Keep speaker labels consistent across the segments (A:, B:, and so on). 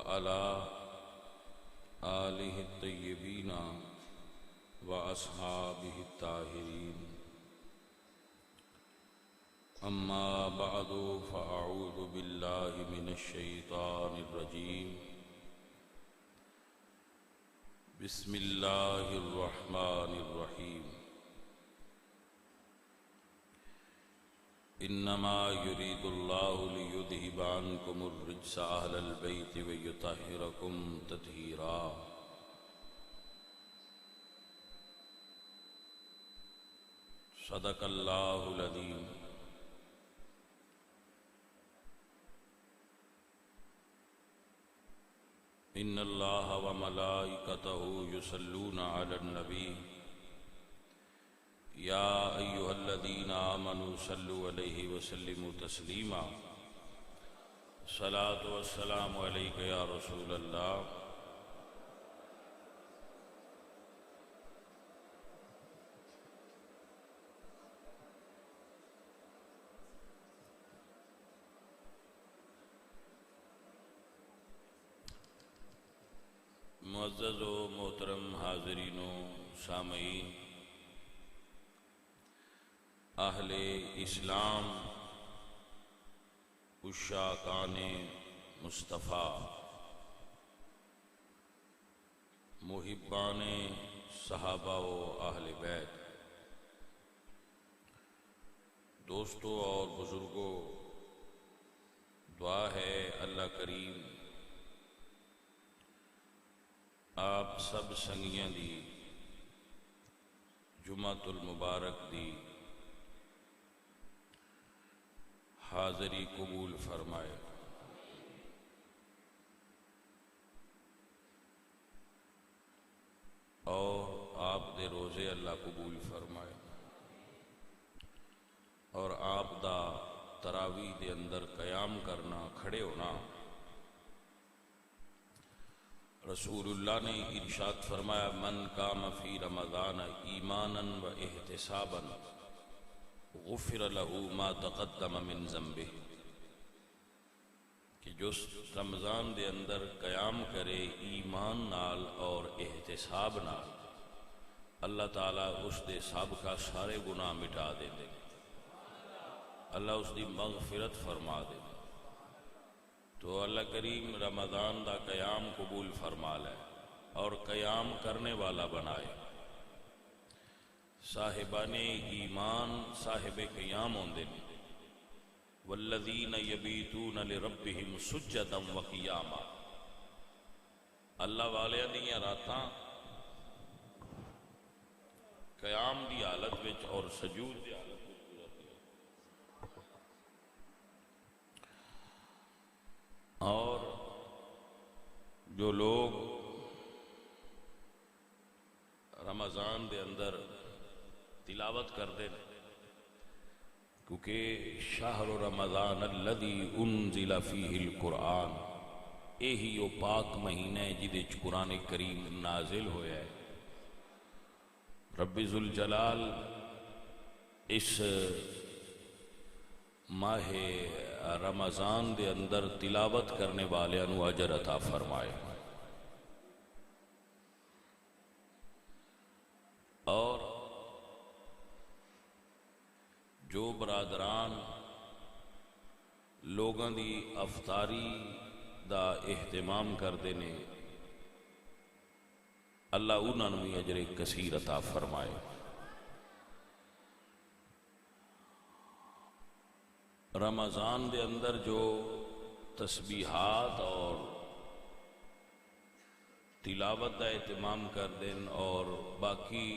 A: وعلى آلہ الطیبین وأصحابہ الطاہرین اما بعد فاعوذ باللہ من الشیطان الرجیم بسم اللہ الرحمن الرحیم انما یرید اللہ لیذہب عنکم الرجس اہل البیت ویطہرکم تطہیرا صدق اللہ العظیم ان اللہ وملائکتہ یصلون علی النبی یا ایہا الذین آمنوا صلوا علیہ وسلموا تسلیما الصلاة والسلام علیک یا رسول اللہ معزز و محترم حاضرین و سامعین، اہل اسلام، عشاقان مصطفیٰ، محبان صحابہ و اہل بیت، دوستوں اور بزرگوں، دعا ہے اللہ کریم آپ سب سنگیاں دی جمعۃ المبارک دی حاضری قبول فرمائے، اور آپ دے روزے اللہ قبول فرمائے، اور آپ دا تراویح دے اندر قیام کرنا، کھڑے ہونا۔ رسول اللہ نے ارشاد فرمایا من قام فی رمضان ایمانا و احتسابا غفر له ما تقدم من ذنبہ، کہ جو رمضان دے اندر قیام کرے ایمان نال اور احتساب نال، اللہ تعالیٰ اس دے سابقہ سارے گناہ مٹا دے دے، اللہ اس دی مغفرت فرما دے۔ تو اللہ کریم رمضان دا قیام قبول فرما لے اور قیام کرنے والا بنائے۔ صاحبان ایمان صاحب قیام ہوندے نے، والذین یبیتون لربہم سجدا وقیاما، اللہ والیاں دیاں راتاں قیام دی حالت وچ اور سجود دی حالت وچ اور جو لوگ رمضان دے اندر تلاوت کردے ہیں، کیونکہ شہر رمضان الذی انزل فیہ القرآن، یہی وہ پاک مہینہ ہے جدے قرآن کریم نازل ہویا ہے۔ رب ذوالجلال اس ماہ رمضان دے اندر تلاوت کرنے والے انو اجر عطا فرمائے، اور جو برادران لوگاں دی افطاری دا اہتمام کردے نے، اللہ انہاں نوں اجر کثیر عطا فرمائے۔ رمضان دے اندر جو تسبیحات اور تلاوت دا اہتمام کر دیں اور باقی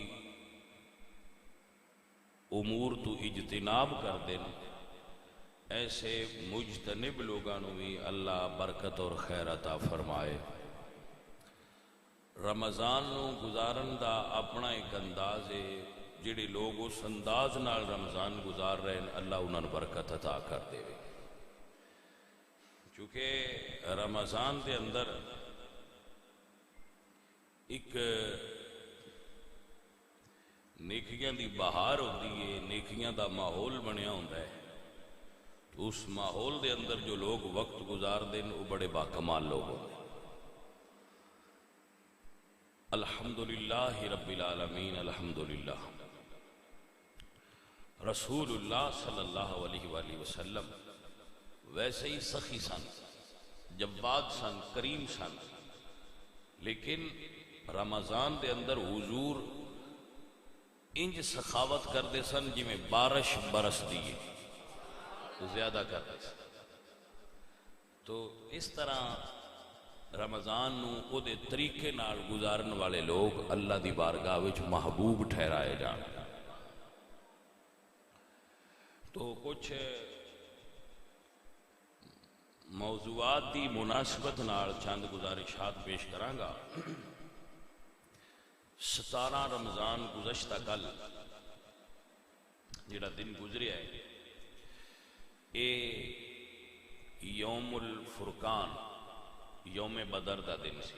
A: امور تو اجتناب کر دیں، ایسے مجتنب لوگاں نوں بھی اللہ برکت اور خیر عطا فرمائے۔ رمضان نو گزارن دا اپنا ایک انداز ہے، جڑے لوگ اس انداز نال رمضان گزار رہے ہیں، اللہ انہاں نوں برکت عطا کر دے۔ چونکہ رمضان دے اندر ایک نیکیاں دی بہار ہوتی ہے، نیکیاں دا ماحول بنیا ہوتا ہے، تو اس ماحول دے اندر جو لوگ وقت گزار دیں وہ بڑے باکمال لوگ ہوتے ہیں۔ الحمدللہ رب العالمین الحمدللہ رسول اللہ صلی اللہ علیہ وآلہ وسلم ویسے ہی سخی سن، جواد سن، کریم سن، لیکن رمضان دے اندر حضور انج سخاوت کردے سن جی میں بارش برس دیئے، زیادہ کردے سن۔ تو اس طرح رمضان نو او دے طریقے نال گزارن والے لوگ اللہ دی بارگاہ وچ محبوب ٹھہرائے جان۔ تو کچھ موضوعات دی مناسبت نال چند گزارشات پیش کرانگا۔ 17 رمضان گزشتہ کل جڑا دن گزریا ہے، اے یوم الفرقان، یوم بدر دا دن سی۔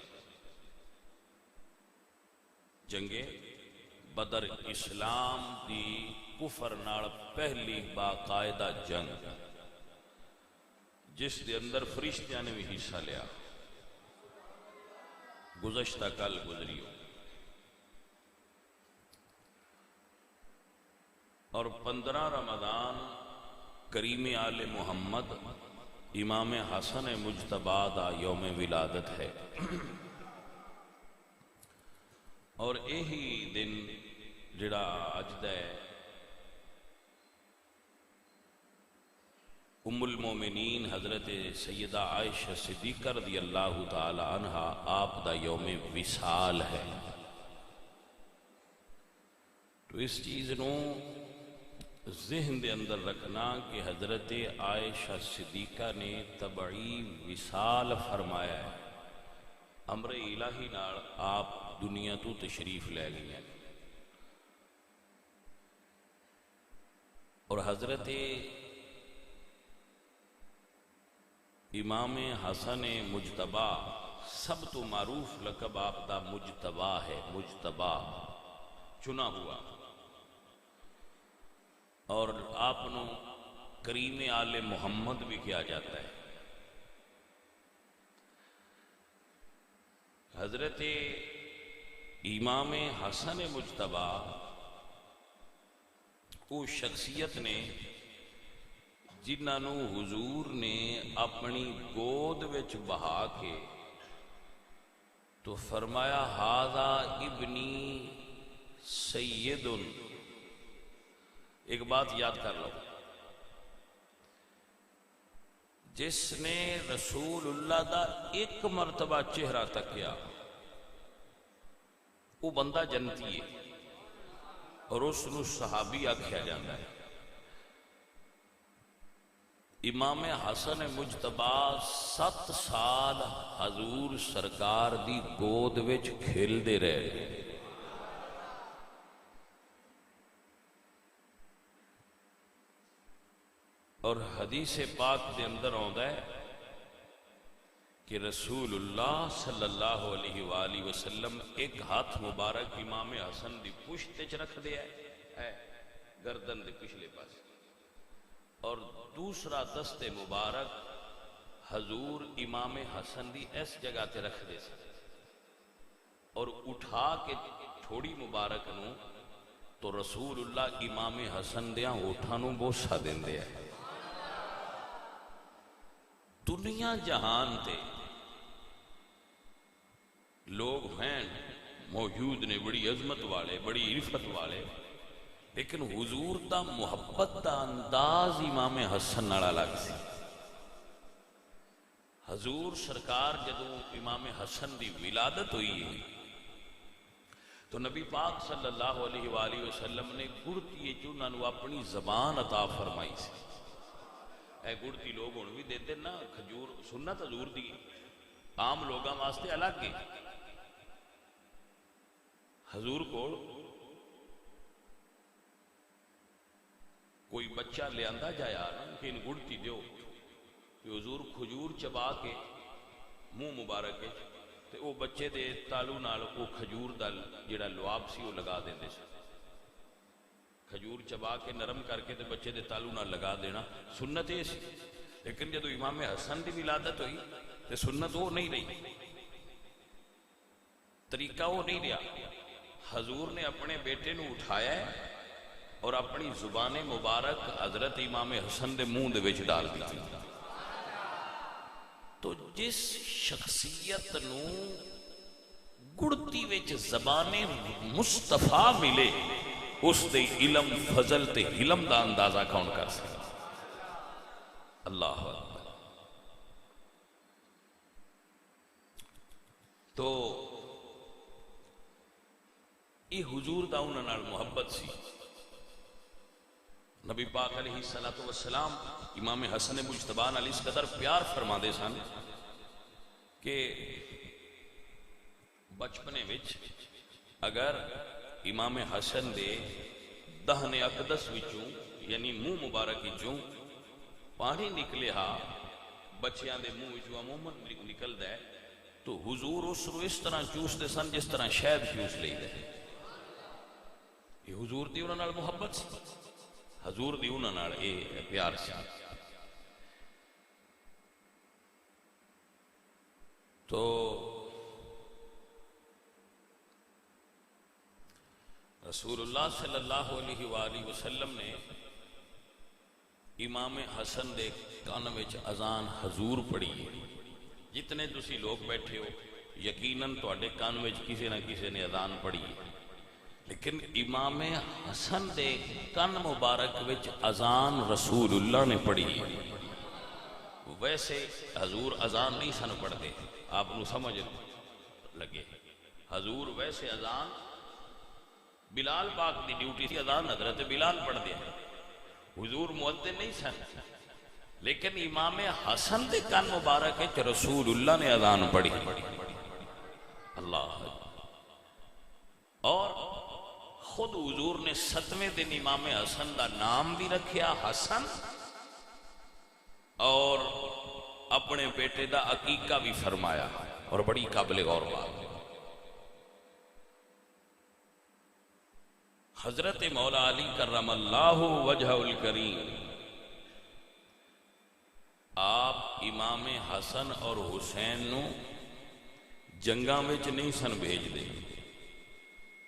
A: جنگ بدر اسلام دی کفر نال پہلی باقاعدہ جنگ، جس دے اندر فرشتیاں نے بھی حصہ لیا، گزشتہ کل گزری ہو۔ اور 15 رمضان کریم آل محمد امام حسن مجتبی دا یوم ولادت ہے، اور یہی دن جڑا اج دا ہے ام المومنین حضرت سیدہ عائشہ صدیقہ رضی اللہ تعالی عنہ آپ دا یوم وصال ہے۔ تو اس چیز نو ذہن دے اندر رکھنا کہ حضرت عائشہ صدیقہ نے تبعی وصال فرمایا ہے، امر الہی نال آپ دنیا تو تشریف لے گئی ہیں، اور حضرت امام حسن مجتبی سب تو معروف لقب آپ دا مجتبی ہے، مجتبی چنا ہوا، اور آپ نو کریم آل محمد بھی کیا جاتا ہے۔ حضرت امام حسن مجتبی وہ شخصیت نے جنہاں نو حضور نے اپنی گود وچ بہا کے تو فرمایا ھذا ابنی سید۔ ایک بات یاد کر لو، جس نے رسول اللہ دا ایک مرتبہ چہرہ تکیا وہ بندہ جنتی ہے، اور اس نو صحابی آکھیا جاتا ہے۔ امام حسن مجتبی 7 سال حضور سرکار دی گود وچ کھیلدے رہے، اور حدیث پاک دے اندر آندا ہے کہ رسول اللہ صلی اللہ علیہ وآلہ وسلم ایک ہاتھ مبارک امام حسن دی پشت وچ رکھ دیا ہے، گردن دے پچھلے پاس، اور دوسرا دست مبارک حضور امام حسن دی اس جگہ تے رکھ دے سن، اور اٹھا کے تھوڑی مبارک نو تو رسول اللہ امام حسن دیاں ہوٹھاں نو بوسا دیندے ہیں۔ دنیا جہان تے لوگ ہیں موجود نے بڑی عظمت والے، بڑی عرفت والے، لیکن حضور دا محبت دا انداز امام حسن نال الگ سی۔ حضور سرکار جدوں امام حسن دی ولادت ہوئی تو نبی پاک صلی اللہ علیہ وآلہ وسلم نے گڑتی چوناں نو اپنی زبان عطا فرمائی سی۔ اے گڑتی لوگ ہن بھی دیتے نا کھجور، سنت حضور دی عام لوگاں واسطے الگ ہے۔ حضور کو کوئی بچہ لے آندا جایا نا کہ ان گڑتی دیو، کہ حضور کھجور چبا کے منہ مبارک ہے تے او بچے دے تالو نال او کھجور دا جڑا لعاب سی وہ لگا دیندے سن، کھجور چبا کے نرم کر کے تے بچے دے تالو نال لگا دینا سنت یہ سی۔ لیکن جدو امام حسن دی ولادت ہوئی تے سنت وہ نہیں رہی، طریقہ وہ نہیں لیا. حضور نے اپنے بیٹے نو اٹھایا ہے اور اپنی زبان مبارک حضرت امام حسن دے منہ دے وچ ڈال دی. تو جس شخصیت نو گڑتی وچ زبان مصطفیٰ ملے اس دے علم فضل تے علم دا اندازہ کون کر سکتا؟ اللہ اکبر. تو یہ حضور دا انہاں نال محبت سی. نبی پاک علیہ السلام امام حسن مجتبی نال اس قدر پیار فرما دے سن کہ بچپنے وچ اگر امام حسن دے دہن اقدس وچوں یعنی منہ مبارک وچوں پانی نکلے ہا بچیاں دے منہ وچوں عموماً نکلدا ہے تو حضور اس رو اس طرح چوستے سن جس طرح شہد چوس لئیدا ہے. یہ حضور دی انہاں نال محبت سی. حضور دی انہاں نال اے پیار سی. تو رسول اللہ صلی اللہ علیہ وآلہ وسلم نے امام حسن دے کان وچ اذان حضور پڑھی ہے. جتنے تسی لوگ بیٹھے ہو یقیناً تواڈے کان وچ کسی نہ کسی نے اذان پڑھی ہے، لیکن امام حسن دے کان مبارک وچ اذان رسول اللہ نے پڑھی ہے. ویسے حضور اذان نہیں سن پڑھتے، آپ نو سمجھ لگے. حضور ویسے اذان بلال پاک دی ڈیوٹی تھی، اذان حضرت بلال پڑھ دیا. حضور مؤذن نہیں سن، لیکن امام حسن دے کان مبارک ہے کہ رسول اللہ نے اذان پڑھی. اللہ. اور خود حضور نے 7ویں دن امام حسن دا نام بھی رکھیا حسن، اور اپنے بیٹے دا عقیقہ بھی فرمایا. اور بڑی قابل غور بات، حضرت مولا علی کرم اللہ وجہ الکریم آپ امام حسن اور حسین نو جنگاں وچ نہیں سن بھیج دے.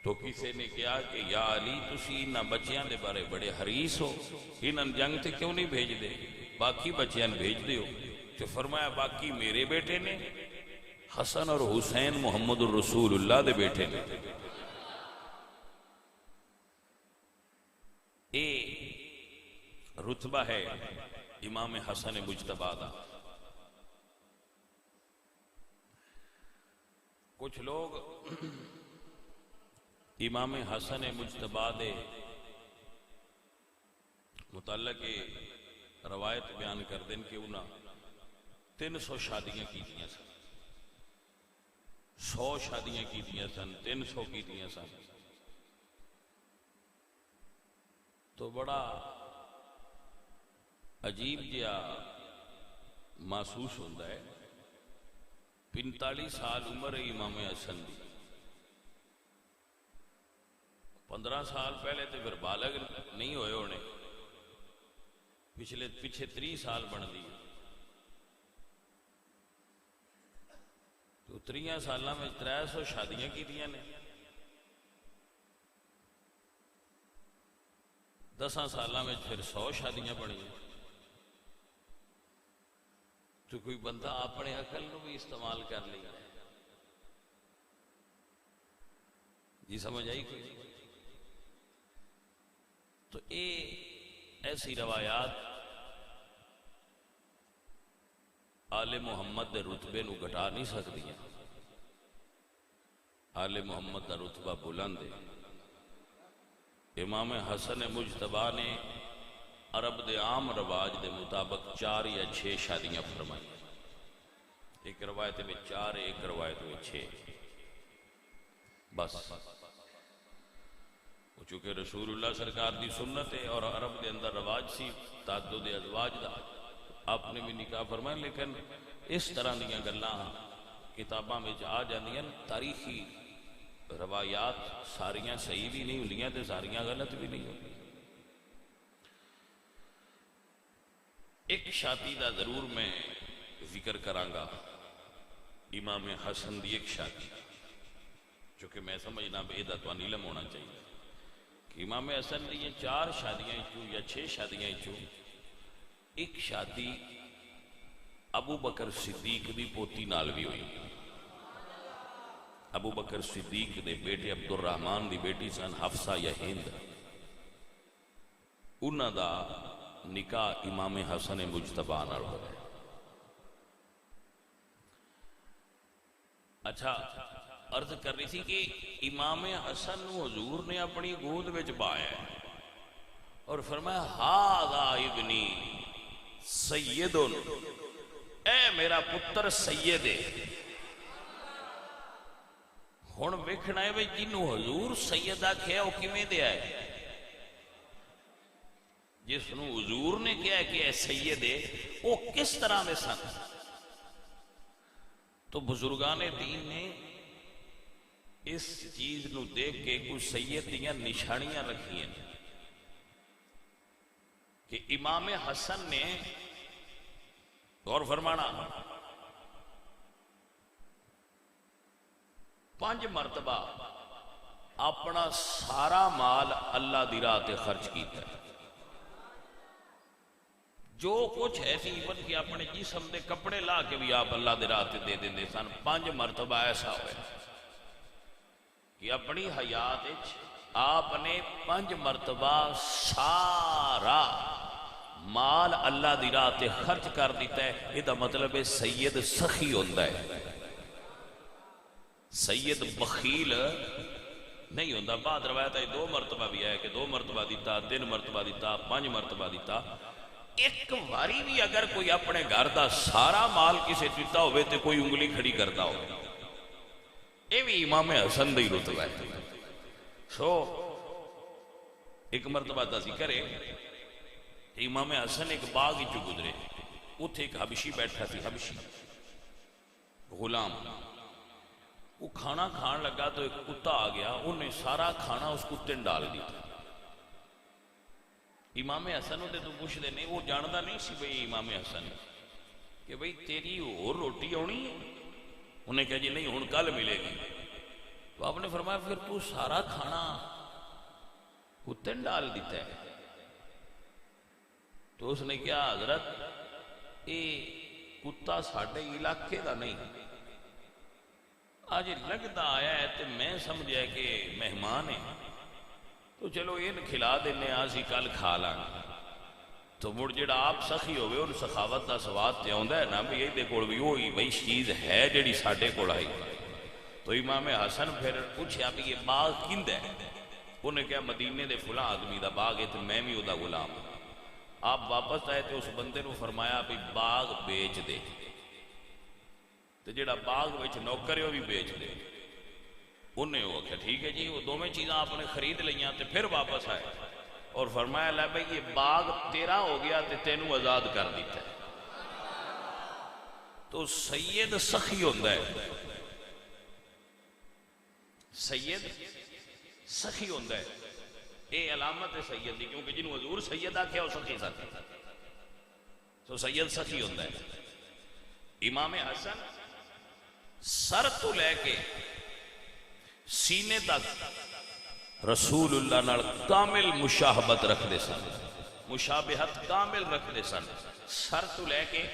A: تو کسی نے کہا کہ یا علی تسی انہاں بچیاں دے بارے بڑے حریص ہو، انہاں جنگ تے کیوں نہیں بھیج دے، باقی بچیاں بھیج دیو. تو فرمایا باقی میرے بیٹے نے، حسن اور حسین محمد الرسول اللہ دے بیٹے نے. اے رتبہ ہے امام حسن مجتبی دا. کچھ لوگ امام حسن مجتبی دے متعلق روایت بیان کر دیں کہ انہاں 300 شادیاں کیتیاں سن، 100 شادیاں کیتیاں سن، 300 کیتیاں سن. تو بڑا عجیب جہا محسوس ہوتا ہے. 45 سال عمر ہے امام حسن دی. 15 سال پہلے تو پھر بالغ نہیں ہوئے ہونے، پیچھے 30 سال بن دی. تو 30 سالاں میں 300 شادیاں کی دیا نے. 10 سالاں میں پھر 100 شادیاں بنی. تو کوئی بندہ اپنے عقل نو بھی استعمال کر لیا. جی سمجھ آئی کوئی؟ تو ایسی روایات آل محمد دے رتبے نو گھٹا نہیں سکتی. آل محمد دا رتبہ بلند ہے. امام حسن مجتبی نے عرب دے عام رواج دے مطابق 4 یا 6 شادیاں فرمائی. ایک روایت میں 4، ایک روایت میں 6. بس چونکہ رسول اللہ سرکار دی سنت ہے اور عرب دے اندر رواج سی تعدد ازواج دا، آپ نے بھی نکاح فرمایا. لیکن اس طرح دیاں گلاں کتاباں میں آ جاندیاں. تاریخی روایات ساریاں صحیح بھی نہیں ہوندیاں تے ساریاں غلط بھی نہیں ہوندیاں. ایک شادی دا ضرور میں ذکر کرانگا، امام حسن دی ایک شادی. چونکہ میں سمجھنا بے دا تو علم ہونا چاہیے کہ امام حسن دی یہ 4 شادیاں چوں یا 6 شادیاں چوں ایک شادی ابو بکر صدیق دی پوتی نال بھی ہوئی. ابو بکر صدیق دے بیٹے عبد الرحمن دی بیٹی سن حفصہ یا ہند، انہاں دا نکاح امام حسن مجتبیٰ نال ہویا. اچھا عرض کر رہی تھی کہ امام حسن نو حضور نے اپنی گود وچ بایا اور فرمایا ھذا ابنی سید، اے میرا پتر سید ہے. ہن ویکھنا ہے بھئی جنوں حضور سید آکھیا او کیویں دے آئے؟ جس نو حضور نے کہا کہ اے سید ہے وہ کس طرح میں سن؟ تو بزرگان دین نے اس چیز نو دیکھ کے کچھ سید دیاں نشانیاں رکھی ہیں کہ امام حسن نے غور فرمانا 5 مرتبہ اپنا سارا مال اللہ دی راہ تے خرچ کیتا ہے. جو کچھ ایسی ایون کہ اپنے جسم دے کپڑے لا کے بھی آپ اللہ دے راہ تے دے دیں سن. 5 مرتبہ ایسا ہوئے کہ اپنی حیات آپ نے 5 مرتبہ سارا مال اللہ دی راہ تے خرچ کر دیتا ہے. یہ دا مطلب ہے سید سخی ہوندہ ہے، سید بخیل نہیں ہوندہ. بعد روایت ہے 2 مرتبہ بھی ہے کہ 2 مرتبہ دیتا، 3 مرتبہ دیتا، 5 مرتبہ دیتا. ایک واری بھی اگر کوئی اپنے گھر دا سارا مال کسے دیتا ہوئے تو کوئی انگلی کھڑی کرتا ہو، یہ بھی امام حسن دی رتبہ ہے. سو ایک مرتبہ دا ذکر ہے کہ امام حسن ایک باغ چو گزرے، اتھے ایک حبشی بیٹھا تھی، حبشی غلام. وہ کھانا کھان لگا تو ایک کتا آ گیا، انہیں سارا کھانا اس کتے نے ڈال دیا. امام حسن ہوتے تو پوچھ دے نہیں، وہ جاندہ نہیں سی بھئی امام حسن کہ بھئی تیری اور روٹی ہونی ہے؟ انہیں کہا جی نہیں، ہن کل ملے گی. تو آپ نے فرمایا پھر تو سارا کھانا کتے نے ڈال دیتا ہے؟ تو اس نے کہا حضرت یہ کتا ساڑھے علاقے دا نہیں، آج لگتا آیا ہے تو میں سمجھا کہ مہمان ہے تو چلو ان کھلا دینے آسی کل کھا لانگا. تو مڑ جڑا آپ سخی ہوئے ان سخاوت دا سواد تے ہوندہ ہے نا بھی یہ دیکھوڑ بھی وہی بھئی چیز ہے جڑی ساڑھے کو لائی. تو امام حسن پھر پوچھا بھی یہ باغ کند ہے؟ انہیں کہا مدینے دے فلاں آدمی دا باغ ہے تو میں بھی دا غلام. آپ واپس آئے تو اس بندے نے فرمایا بھی باغ بیچ دے، تو جڑا باغ وچ نوکر ہے وہ بھی بیچ دے. انہیں وہ کہا ٹھیک ہے جی. وہ دونوں چیزیں آپ نے خرید لیاں تو پھر واپس آئے اور فرمایا لے بھئی یہ باغ تیرا ہو گیا تو تینوں آزاد کر دیتا ہے. تو سید سخی ہوندہ ہے، سید سخی ہوندہ ہے. اے علامت ہے سید دی، کیونکہ جنہوں حضور سید آکھیا وہ سخی سخی، تو سید سخی ہوندہ ہے. امام حسن سر تو لے کے سینے تک رسول اللہ نال کامل مشاہبت رکھ دے سن، مشابہت کامل رکھ دے سن. سر تو لے کے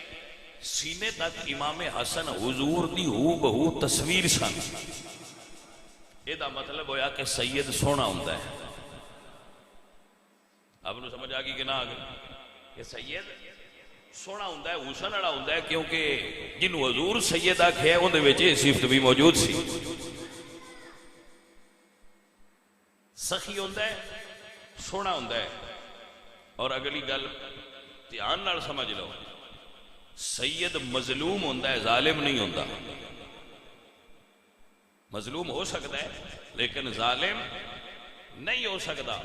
A: سینے تک امام حسن حضور دی ہو بہو تصویر سن. یہ دا مطلب ہویا کہ سید سونا ہوندہ ہے. اب نو سمجھ آگی کہ نہ آگی کہ سید سونا ہوندہ ہے، حسن اڑا ہوندہ ہے، کیونکہ جنہوں حضور سید آکھے ان دے ویچے صفت بھی موجود سی. سخی ہوندہ ہے، سونا ہوندہ ہے. اور اگلی گل دھیان نال سمجھ لو، سید مظلوم ہوندہ ہے، ظالم نہیں ہوندہ. مظلوم ہو سکتا ہے لیکن ظالم نہیں ہو سکتا.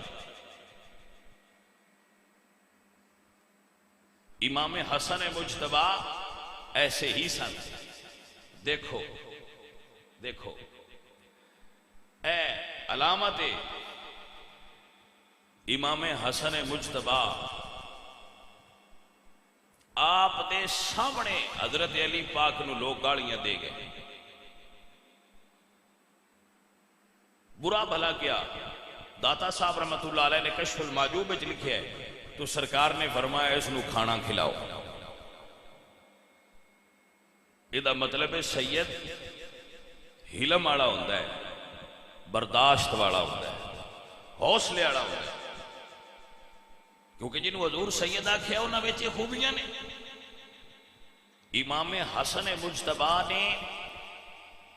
A: امام حسن مجتبیٰ ایسے ہی سن. دیکھو دیکھو اے علامت امام حسن مجتبیٰ، آپ دے سامنے حضرت علی پاک نو لوگ گالیاں دے گئے. برا بھلا کیا؟ داتا صاحب رحمت اللہ علیہ نے کشف المعجوب وچ لکھیا ہے تو سرکار نے فرمایا اس نو کھانا کھلاؤ. یہ مطلب ہے سید حلم والا ہوندا ہے، برداشت والا ہوندا ہے، حوصلے والا ہوندا ہے، کیونکہ جنہوں حضور سید آکھیا انہاں وچ خوبیاں نے. امام حسن مجتبی نے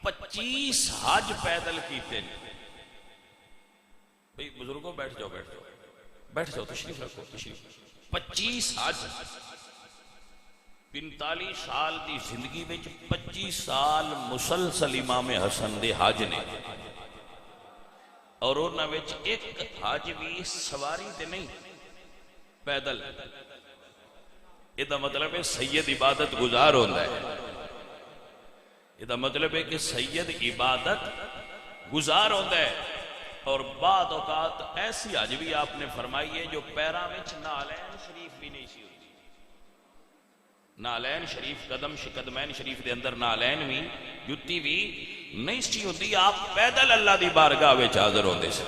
A: 25 حج پیدل کیتے ہیں. بھئی بزرگوں بیٹھ جاؤ بیٹھ جاؤ بیٹھ جاؤ، تشریف رکھو تشریف. 25 حج 45 سال دی زندگی وچ 25 سال مسلسل امام حسن دے حج نے، اور انہاں وچ ایک حج بھی سواری تے نہیں، پیدل. یہ مطلب ہے سید عبادت گزار ہوتا ہے. یہ مطلب ہے کہ سید عبادت گزار ہوتا ہے. اور بعد اوقات ایسی حج بھی آپ نے فرمائی ہے جو پیراں وچ نالین شریف بھی نہیں سی ہوتی. نالین شریف قدمین شریف دے اندر نالین بھی جتی بھی نہیں سی ہوتی. آپ پیدل اللہ دی بارگاہ وچ حاضر ہوندے سے.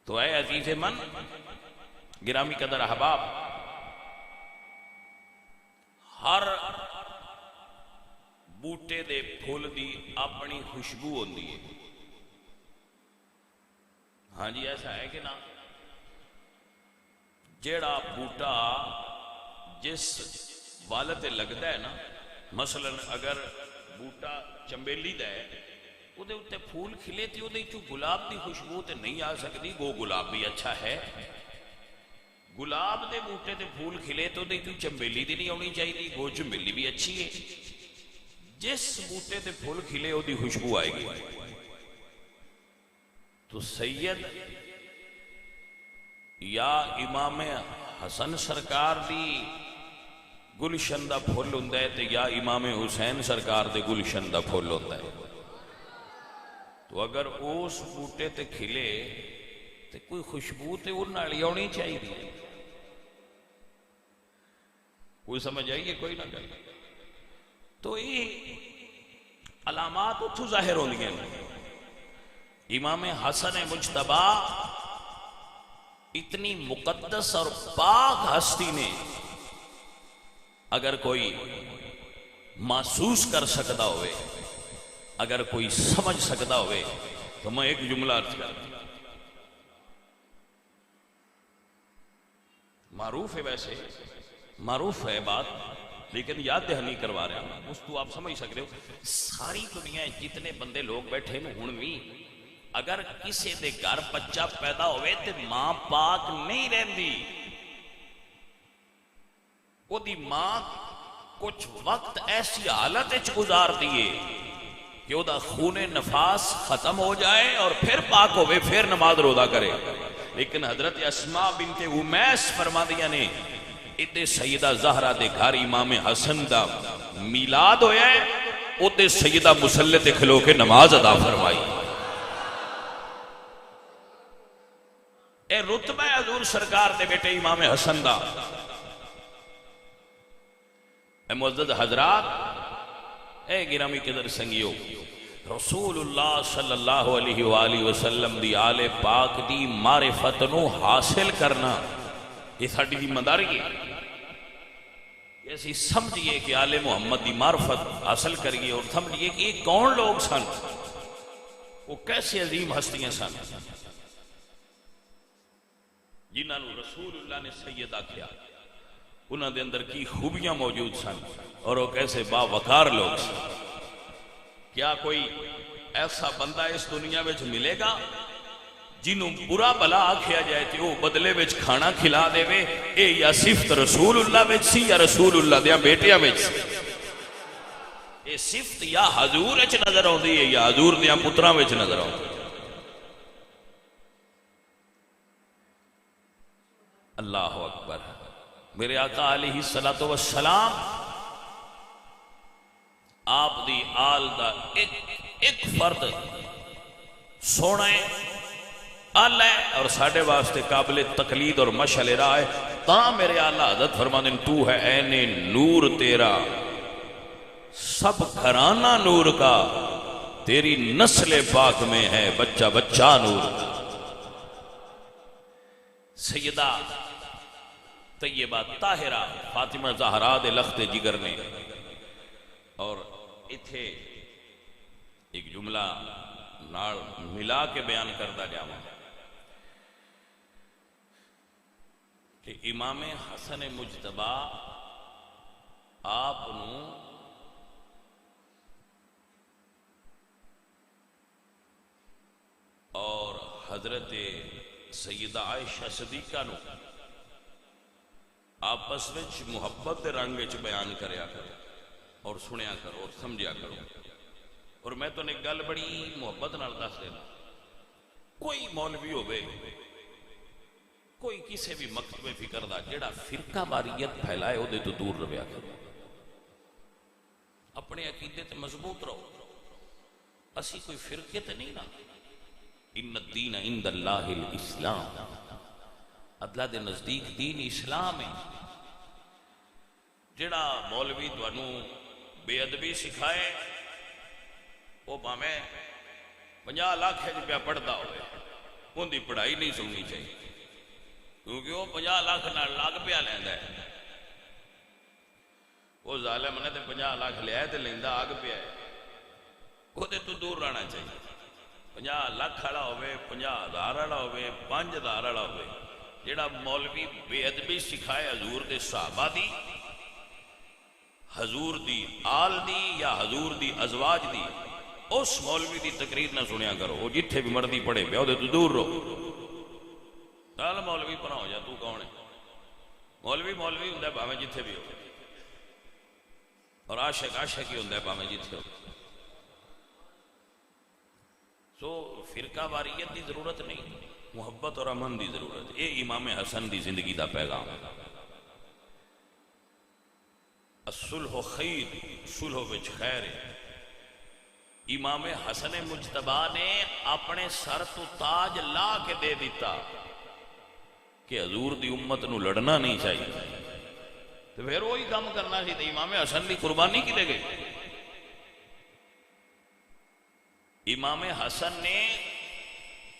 A: تو اے عزیز من گرامی قدر احباب، ہر بوٹے دے پھول دی اپنی خوشبو ہوندی ہے. ہاں جی ایسا ہے کہ نا؟ جیڑا بوٹا جس والت لگتا ہے نا، مثلا اگر بوٹا چمبیلی دا ہے وہ دے اتے پھول کھلے تھی، وہ دے چو گلاب دی خوشبو تے نہیں آ سکتی. وہ گلاب بھی اچھا ہے. گلاب دے بوٹے تے پھول کھلے تو دے چو چمبیلی دی نہیں ہونی چاہیے. وہ چمبیلی بھی اچھی ہے. جس بوٹے تے پھول کھلے وہ دی خوشبو آئے گی. تو سید یا امام حسن سرکار دی گلشن دا پھول ہوندا ہے تے یا امام حسین سرکار دے گلشن دا پھول ہوندا ہے. تو اگر اس بوٹے تے کھلے تے کوئی خوشبو تے وہ نالی ہونی چاہیے. کوئی سمجھ آئیے؟ کوئی نہ کرے. تو یہ علامات اتھو ظاہر ہو گئے. امام حسن مجتبی اتنی مقدس اور پاک ہستی نے اگر کوئی محسوس کر سکتا ہوئے، اگر کوئی سمجھ سکتا ہوئے، تو میں ایک جملہ عرض کرتا ہوں. معروف ہے، ویسے معروف ہے بات، لیکن یاد دہانی کروا رہا ہوں اس تو آپ سمجھ سکتے ہو. ساری دنیا جتنے بندے لوگ بیٹھے ہیں ہن بھی اگر کسی دے گھر بچہ پیدا ہوئے تے ماں پاک نہیں رہندی، وہ دی ماں کچھ وقت ایسی حالت وچ گزار دیے کہ وہ دا خون نفاس ختم ہو جائے اور پھر پاک ہوئے، پھر نماز روزہ کرے. لیکن حضرت اسماء بنت امیس فرما دیا نے ادھے سیدہ زہرہ دے گھر امام حسن دا میلاد ہویا ہے، ادھے سیدہ مسلح تے کھلو کے نماز ادا فرمائی. اے رتبہ حضور سرکار دے بیٹے امام حسن دا. اے معزز حضرات، اے گرامی قدر سنگیو، رسول اللہ صلی اللہ علیہ وآلہ وسلم دی آل پاک دی معرفت نو حاصل کرنا یہ ساڑی ذمہ داری ہے. ایسی سمجھئے کہ آل محمد دی معرفت حاصل کریے اور سمجھئے کہ یہ کون لوگ سن، وہ کیسے عظیم ہستیاں سن جنہاں نو رسول اللہ نے سید آکھیا. انہاں دے اندر کی خوبیاں موجود سن اور وہ کیسے باوقار لوگ سن. کیا کوئی ایسا بندہ اس دنیا میں ملے گا جنہوں برا بلا آکھیا جائے تے وہ بدلے وچ کھانا کھلا دے وے؟ اے یا صفت رسول اللہ وچ سی یا رسول اللہ دیاں بیٹیاں وچ سی. اے صفت یا حضور وچ نظر آوندی ہے یا حضور دیاں پتراں وچ نظر آوندی. اللہ اکبر. میرے آقا علیہ السلام آپ دی آل دا ایک فرد سونا ہے، آلہ ہے اور ساڑھے واسطے قابل تقلید اور مشعل راہ ہے. تاں میرے آلہ حضرت فرمانے تو ہے عین نور تیرا، سب گھرانہ نور کا، تیری نسل پاک میں ہے بچہ بچہ نور۔ سیدہ طیبہ طاہرہ فاطمہ زہرا دے لخت جگر نے، اور اتھے ایک جملہ نال ملا کے بیان کردہ جاواں کہ امام حسن مجتبی آپ نو اور حضرت سیدہ عائشہ صدیقہ نو آپس وچ محبت دے رنگ وچ بیان کریا کرو اور سنیا کرو اور سمجھیا کرو۔ اور میں تو نے گل بڑی محبت نال دس دینا، کوئی مولوی ہوئے، کوئی کسی بھی مکتبے فکر دا جڑا فرقہ واریت پھیلائے وہ دے تو دور رویا کرو، اپنے عقیدے تے مضبوط رہو۔ اسی کوئی فرقے تے نہیں نا، ان الدین عند اللہ الاسلام، اللہ دے نزدیک دین اسلام ہے۔ جڑا مولوی تانوں بے ادبی سکھائے وہ بھاویں 50 لاکھ روپیہ پڑھدا ہوئے، ان دی پڑھائی نہیں سننی چاہیے، کیونکہ وہ 50 لاکھ نال لگ پیا لیندا ہے۔ وہ ظالم نے تے 50 لاکھ لیا تے لیندا آگ پیا ہے، وہ تے تو دور رہنا چاہیے۔ 50 لاکھ والا ہوئے، 50,000 والا ہوئے، 5,000 والا ہوئے، جڑا مولوی بے ادبی سکھائے حضور دے صحابہ دی، حضور دی آل دی یا حضور دی ازواج دی، اس مولوی دی تقریر نہ سنیا کرو، وہ جتھے بھی مردی پڑے پہ وہ تو دور رہو۔ چل مولوی پناہ ہو جا، تو کون ہے؟ مولوی مولوی ہوں بھاویں جتھے بھی ہو، اور عاشق عاشق ہی ہوں بھاویں جتھے ہو۔ سو فرقہ واریت دی ضرورت نہیں، محبت اور امن دی ضرورت۔ اے امام حسن دی زندگی دا پیغام۔ الصلح خیر، صلح وچ خیر ہے۔ امام حسن مجتبی نے اپنے سر تو تاج لا کے دے دیتا کہ حضور دی امت نو لڑنا نہیں چاہیے، تو پھر وہی کام کرنا سی، تو امام حسن دی قربانی کی دے گئے۔ امام حسن نے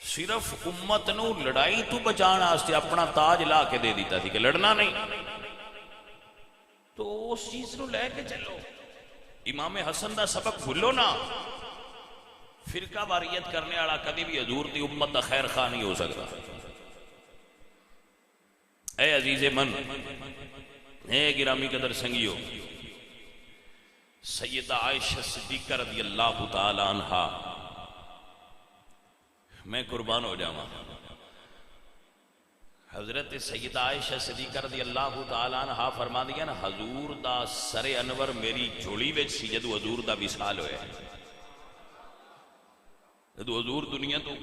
A: صرف امت نو لڑائی تو بچانا واسطے اپنا تاج لا کے دے دیتا تھی کہ لڑنا نہیں، تو اس چیز نو لے کے چلو۔ امام حسن دا سبق بھولو نا، فرقہ واریت کرنے والا کدی بھی حضور دی امت دا خیر خواہ نہیں ہو سکتا۔ اے عزیز من، اے گرامی قدر سنگیو، سیدہ عائشہ صدیقہ رضی اللہ تعالی عنہا، میں قربان ہو جاواں، حضرت سیدہ عائشہ صدیقہ رضی اللہ تعالی عنہا فرما دیا نا، حضور دا سر انور میری جھولی وچ سی جدو حضور دا وصال ہویا ہے۔ جدو حضور دنیا تو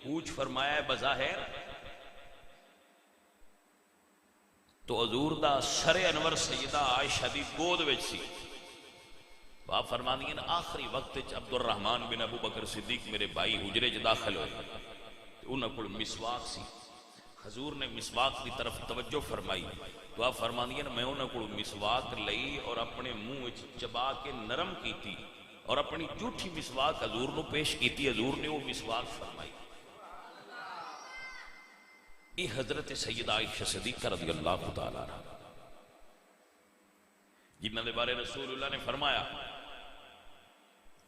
A: کوچ فرمایا ہے بظاہر، تو حضور دا سر انور سیدہ عائشہ دی گود وچ سی۔ آپ فرما دیا نا آخری وقت عبد الرحمن بن ابو بکر صدیق میرے بھائی حجرے چ داخل ہوئے، انہاں کول مسواک سی، حضور نے مسواک کی طرف توجہ فرمائی، تو آپ فرما دیا نا میں انہاں کول مسواک لئی اور اپنے منہ چبا کے نرم کیتی، اور اپنی جھوٹی مسواک حضور نو پیش کیتی، حضور نے وہ مسواک فرمائی۔ یہ حضرت سیدہ عائشہ صدیقہ رضی اللہ تعالیٰ عنہ، جنہاں دے بارے رسول اللہ نے فرمایا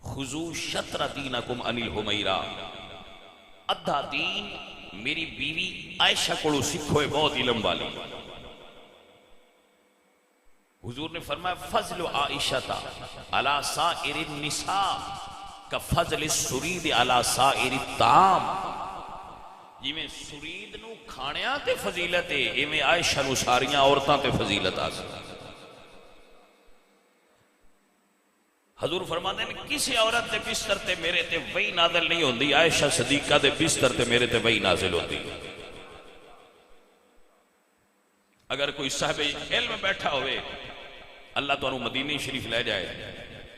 A: خذو شطر دینکم عن الحمیرہ، ادھا دین میری بیوی عائشہ کو سکھوئے، بہت علم والی۔ حضور نے فرمایا فضل عائشہ علی سائر النساء کفضل السرید علی سائر الطعام، جی میں سرید نو کھانیاں تے فضیلت ہے، ایویں عائشہ نو ساریاں عورتاں تے فضیلت حاصل۔ حضور فرماتے ہیں کسی عورت دے بستر تے میرے تے وہی نازل نہیں ہوندی، عائشہ صدیقہ دے بستر تے میرے تے وہی نازل ہوندی۔ اگر کوئی صاحب علم بیٹھا ہوئے، اللہ تو انہوں مدینہ شریف لے جائے،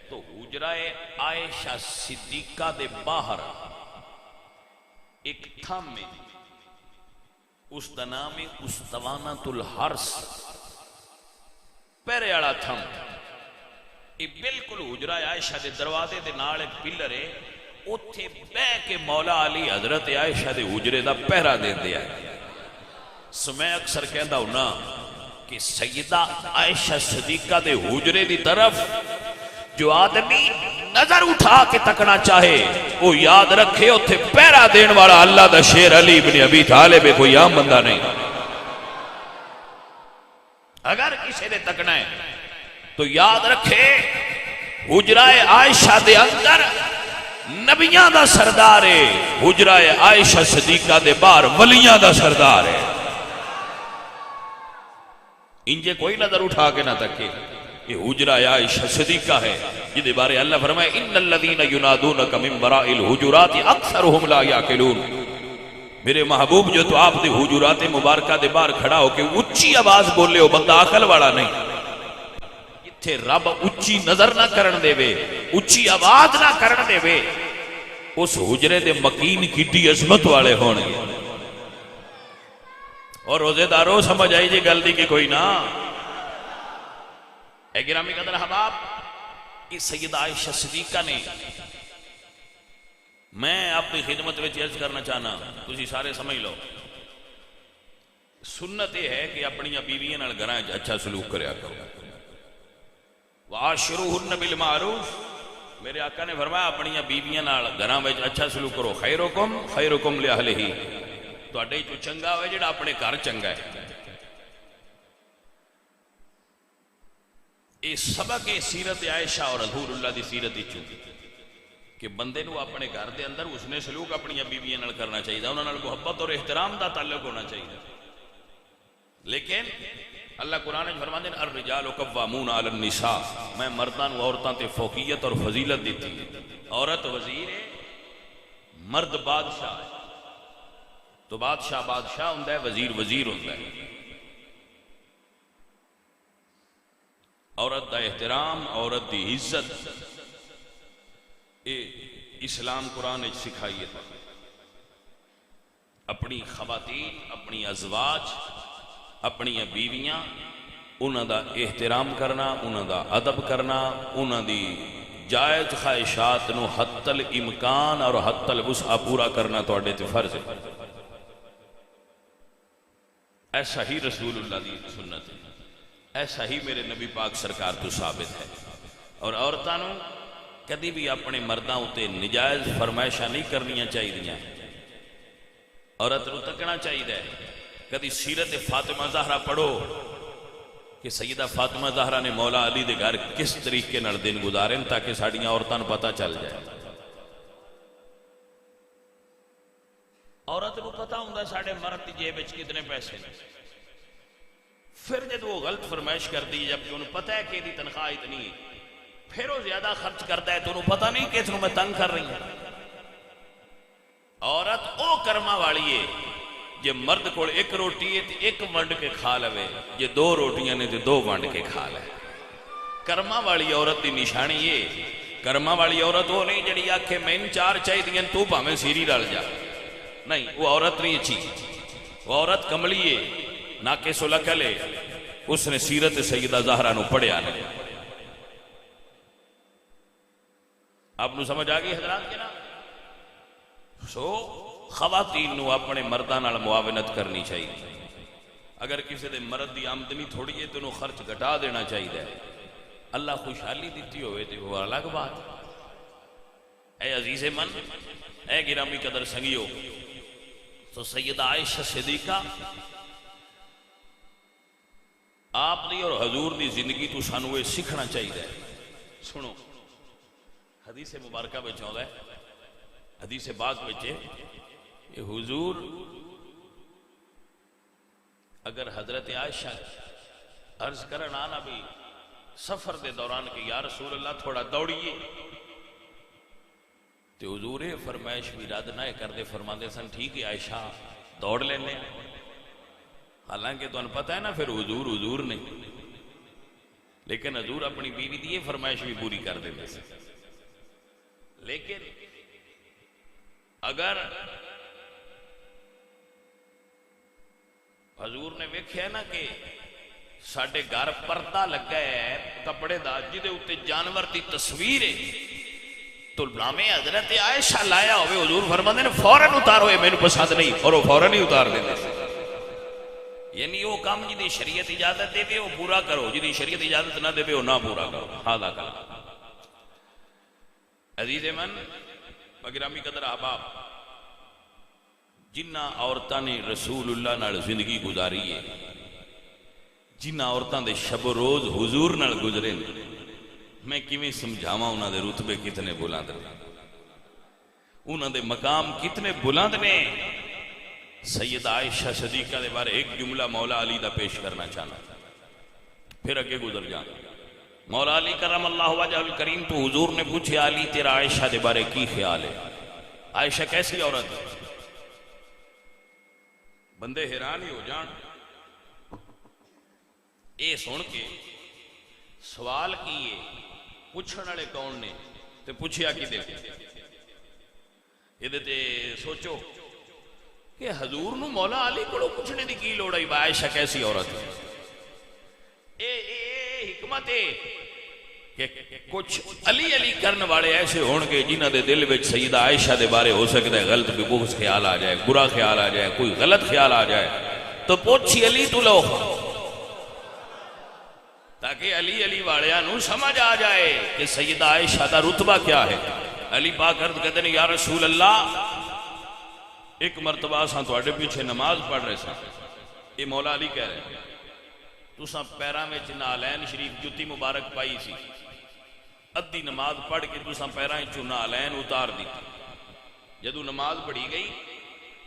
A: تو حجرہ عائشہ صدیقہ دے باہر ایک تھم میں، اس دا نام ہے استوانۃ الحرس، پیرے والا تھم، یہ بالکل حجرہ عائشہ دے دروازے دے نال ایک پلر ہے، اتھے بہ کے مولا علی حضرت عائشہ دے حجرے دا پہرا دے دیا. سو میں اکثر کہندا ہونا کہ سیدہ عائشہ صدیقہ دے حجرے دی طرف جو آدمی نظر اٹھا کے تکنا چاہے وہ یاد رکھے اتھے پہرا دین والا اللہ دا شیر علی بن ابی طالب کوئی عام بندہ نہیں. اگر کسی نے تکنا ہے تو یاد رکھے حجرہ عائشہ دے اندر نبیاں دا سردار ہے، حجرہ عائشہ صدیقہ دے باہر ولیاں دا سردار ہے. انجے کوئی نظر اٹھا کے نہ تکے. یہ حجرہ عائشہ صدیقہ ہے جدے بارے اللہ فرمائے ان الذین ینادونک من وراء الحجرات اکثرهم لا یعقلون. میرے محبوب جو تو آپ دے حجرات مبارکہ دے باہر کھڑا ہو کے اچھی آواز بولے ہو بندہ عقل والا نہیں. جتھے رب اچھی نظر نہ کرن دے وے، اچھی آواز نہ کرن دے وے، اس حجرے دے مکین کیڈی عظمت والے ہونے. اور روزے داروں سمجھ آئی جی گل دی کہ کوئی نہ. اے گرامی قدر احباب، اس سیدہ عائشہ صدیقہ نے میں اپنی خدمت میں عرض کرنا چاہنا، تسی سارے سمجھ لو. سنت یہ ہے کہ اپنی بیویاں نال گھراں اچھا سلوک کریا کرو. وعاشروہن بالمعروف، میرے آقا نے فرمایا اپنی بیویاں نال گھراں وچ اچھا سلوک کرو. خیرکم لأہلہ، تواڈے جو چنگا ہوئے جڑا اپنے گھر چنگا ہے. یہ سبق سیرت عائشہ اور حضور اللہ دی سیرت وچوں کہ بندے نو اپنے گھر دے اندر اس نے سلوک اپنی بیویاں نال کرنا چاہیے، انہاں نال محبت اور احترام دا تعلق ہونا چاہیے. لیکن اللہ قرآن میں فرماتے ہیں الرجال قوامون علی النساء، میں مرداں نو عورتاں تے فوقیت اور فضیلت دیتی ہے. عورت وزیر ہے، مرد بادشاہ ہے. تو بادشاہ ہوندا ہے، وزیر ہوندا ہے. عورت دا احترام، عورت دی عزت، اے اسلام قرآن وچ سکھائیے. اپنی خواتین، اپنی ازواج، اپنی بیویاں، انہاں دا احترام کرنا، انہاں دا ادب کرنا، انہاں دی جائز خواہشات نو حتی الامکان اور حتی الوسع پورا کرنا تواڈے تے فرض ہے. ایسا ہی رسول اللہ دی سنت ہے، ایسا ہی میرے نبی پاک سرکار تو ثابت ہے. اور عورتاں نو کدی بھی اپنے مرداں اتے نجائز فرمائشاں نہیں کرنیاں چاہیے. عورت نو تکنا چاہیے. کدی سیرت فاطمہ زہرا پڑھو کہ سیدہ فاطمہ زہرا نے مولا علی دے گھر کس طریقے نال دن گزارے تاکہ ساڑیاں عورتاں نو پتہ چل جائے. عورت کو پتہ ہوندا ساڑے مرد دی جیب وچ کتنے پیسے نے. پھر جب وہ غلط فرمائش کر دی، جبکہ انہوں پتہ ہے کہ دی تنخواہ اتنی ہے، پھر وہ زیادہ خرچ کرتا ہے تو انہوں پتہ نہیں کہ اتنوں میں تنگ کر رہی ہوں. عورت او کرما والی ہے جے مرد کو ایک روٹی ہے تو ایک ونڈ کے کھا لے، جے دو روٹیاں نے تو دو ونڈ کے کھا لے. کرما والی عورت دی نشانی یہ. کرما والی عورت وہ نہیں جڑی آکھے میں ان چار چاہی دیں تو پاویں سیری ڈال جا. نہیں، وہ عورت نہیں اچھی. وہ عورت کملی ہے، ناکے سلکل ہے. اس نے سیرت سیدہ زہرا نو پڑھیا نہیں. آپ نو سمجھ آگئی حضرات کے نا؟ خواتین نو اپنے مردان نال معاونت کرنی چاہیے. اگر کسی دے مرد دی آمدنی تھوڑی ہے تو انہوں خرچ گھٹا دینا چاہیے. اللہ خوشحالی دیتی ہوئے تو وہ الگ بات. اے عزیز من، اے گرامی قدر سنگیو، تو سیدہ عائشہ صدیقہ آپ دی اور حضور دی زندگی تو سانوے سکھنا چاہیے. سنو حدیث مبارکہ بچ آتا ہے، حدیث پاک بچے کہ حضور اگر حضرت عائشہ عرض کرنا نا بھی سفر دے دوران کہ یا رسول اللہ تھوڑا دوڑیے، تو حضور فرمائش بھی رد نہ کردے، فرماندے سن ٹھیک ہے عائشہ دوڑ لینے. حالانکہ تو انہیں پتہ ہے نا پھر حضور نہیں، لیکن حضور اپنی بیوی دی یہ فرمائش بھی پوری کر دیتے ہیں. لیکن اگر حضور نے ویکھیا نا کہ ساڈے گھر پردہ لگا ہے کپڑے دا جدے اتے جانور دی تصویر ہے، تو نامے حضرت عائشہ لایا ہوئے حضور فرماتے ہیں فوراً اتارو یہ میرے پسند نہیں، اور وہ فوراً ہی اتار دیتے تھے. یعنی وہ کام جدی شریعت اجازت دے وہ پورا کرو، جدی شریعت اجازت نہ دے وہ نہ پورا کرو. ہاں کلام. عزیز من گرامی قدر احباب، جنہ عورتاں نے رسول اللہ نال زندگی گزاری ہے، جنہ عورتاں دے شب و روز حضور نال گزرے، میں کیویں سمجھاواں انہاں دے رتبے کتنے بلند نے، انہاں دے مقام کتنے بلند نے. سیدہ عائشہ صدیقہ دے بارے ایک جملہ مولا علی دا پیش کرنا چاہنا، پھر اگے گزر جانا. مولا علی کرم اللہ وجہ الکریم تو حضور نے پوچھے علی تیرا عائشہ دے بارے کی خیال ہے؟ عائشہ کیسی عورت ہے؟ بندے حیران ہی ہو جان. اے سن کے سوال کیے پوچھنے والے کون نے تے پوچھیا کی دیکھو. یہ دیتے سوچو کہ حضور نو مولا علی کو پوچھنے دی کی لوڑ ہے عائشہ کیسی عورت ہے؟ اے حکمت ہے کہ کچھ علی علی کرنے والے ایسے ہون گے جنہ دے دل وچ سیدہ عائشہ دے بارے ہو سکتا ہے غلط بغض خیال آ جائے، برا خیال آ جائے، کوئی غلط خیال آ جائے تو پوچھی علی تو لو، تاکہ علی علی والیاں نو سمجھ آ جائے کہ سیدہ عائشہ دا رتبہ کیا ہے. علی پاک عرض کہتے ہیں یا رسول اللہ، ایک مرتبہ ساں تواڈے پیچھے نماز پڑھ رہے ساں. یہ مولا علی کہہ رہے ہیں تساں پیراں وچ نالین شریف جتی مبارک پائی سی، ادھی نماز پڑھ کے تساں پیراں وچوں نالین اتار دی. جدوں نماز پڑھی گئی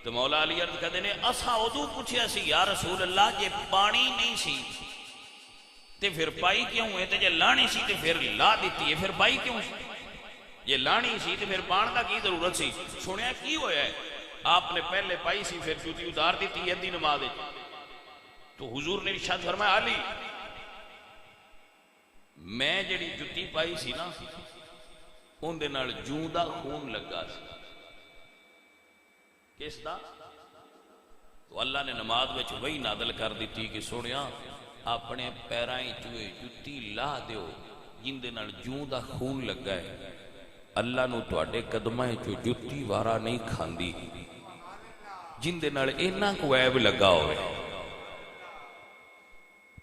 A: تو مولا علی عرض کہتے ہیں اساں ادوں پوچھیا سی یا رسول اللہ جے پانی نہیں سی تے پھر پائی کیوں ہے؟ تے جے لانی سی تے پھر لا دیتی ہے، پھر پائی کیوں سی؟ یہ لانی سی تے پھر پان دا کی ضرورت سی؟ سنیا کی ہویا ہے؟ آپ نے پہلے پائی سی پھر جوتی اتار دیتی ادھی نماز. تو حضور نے ارشاد فرمایا علی میں جڑی جتی پائی سی نا اون دے نال جوں دا خون لگا سی. کس دا؟ تو اللہ نے نماز وچ وہی نازل کر دیتی کہ سنیا اپنے پیراں چوئے جتی لا دیو جن دے نال جوں دا خون لگا ہے. اللہ نو تواڈے قدماں چوں جتی وارا نہیں کھاندی جن دے نال اینا کو عیب لگا ہوئے.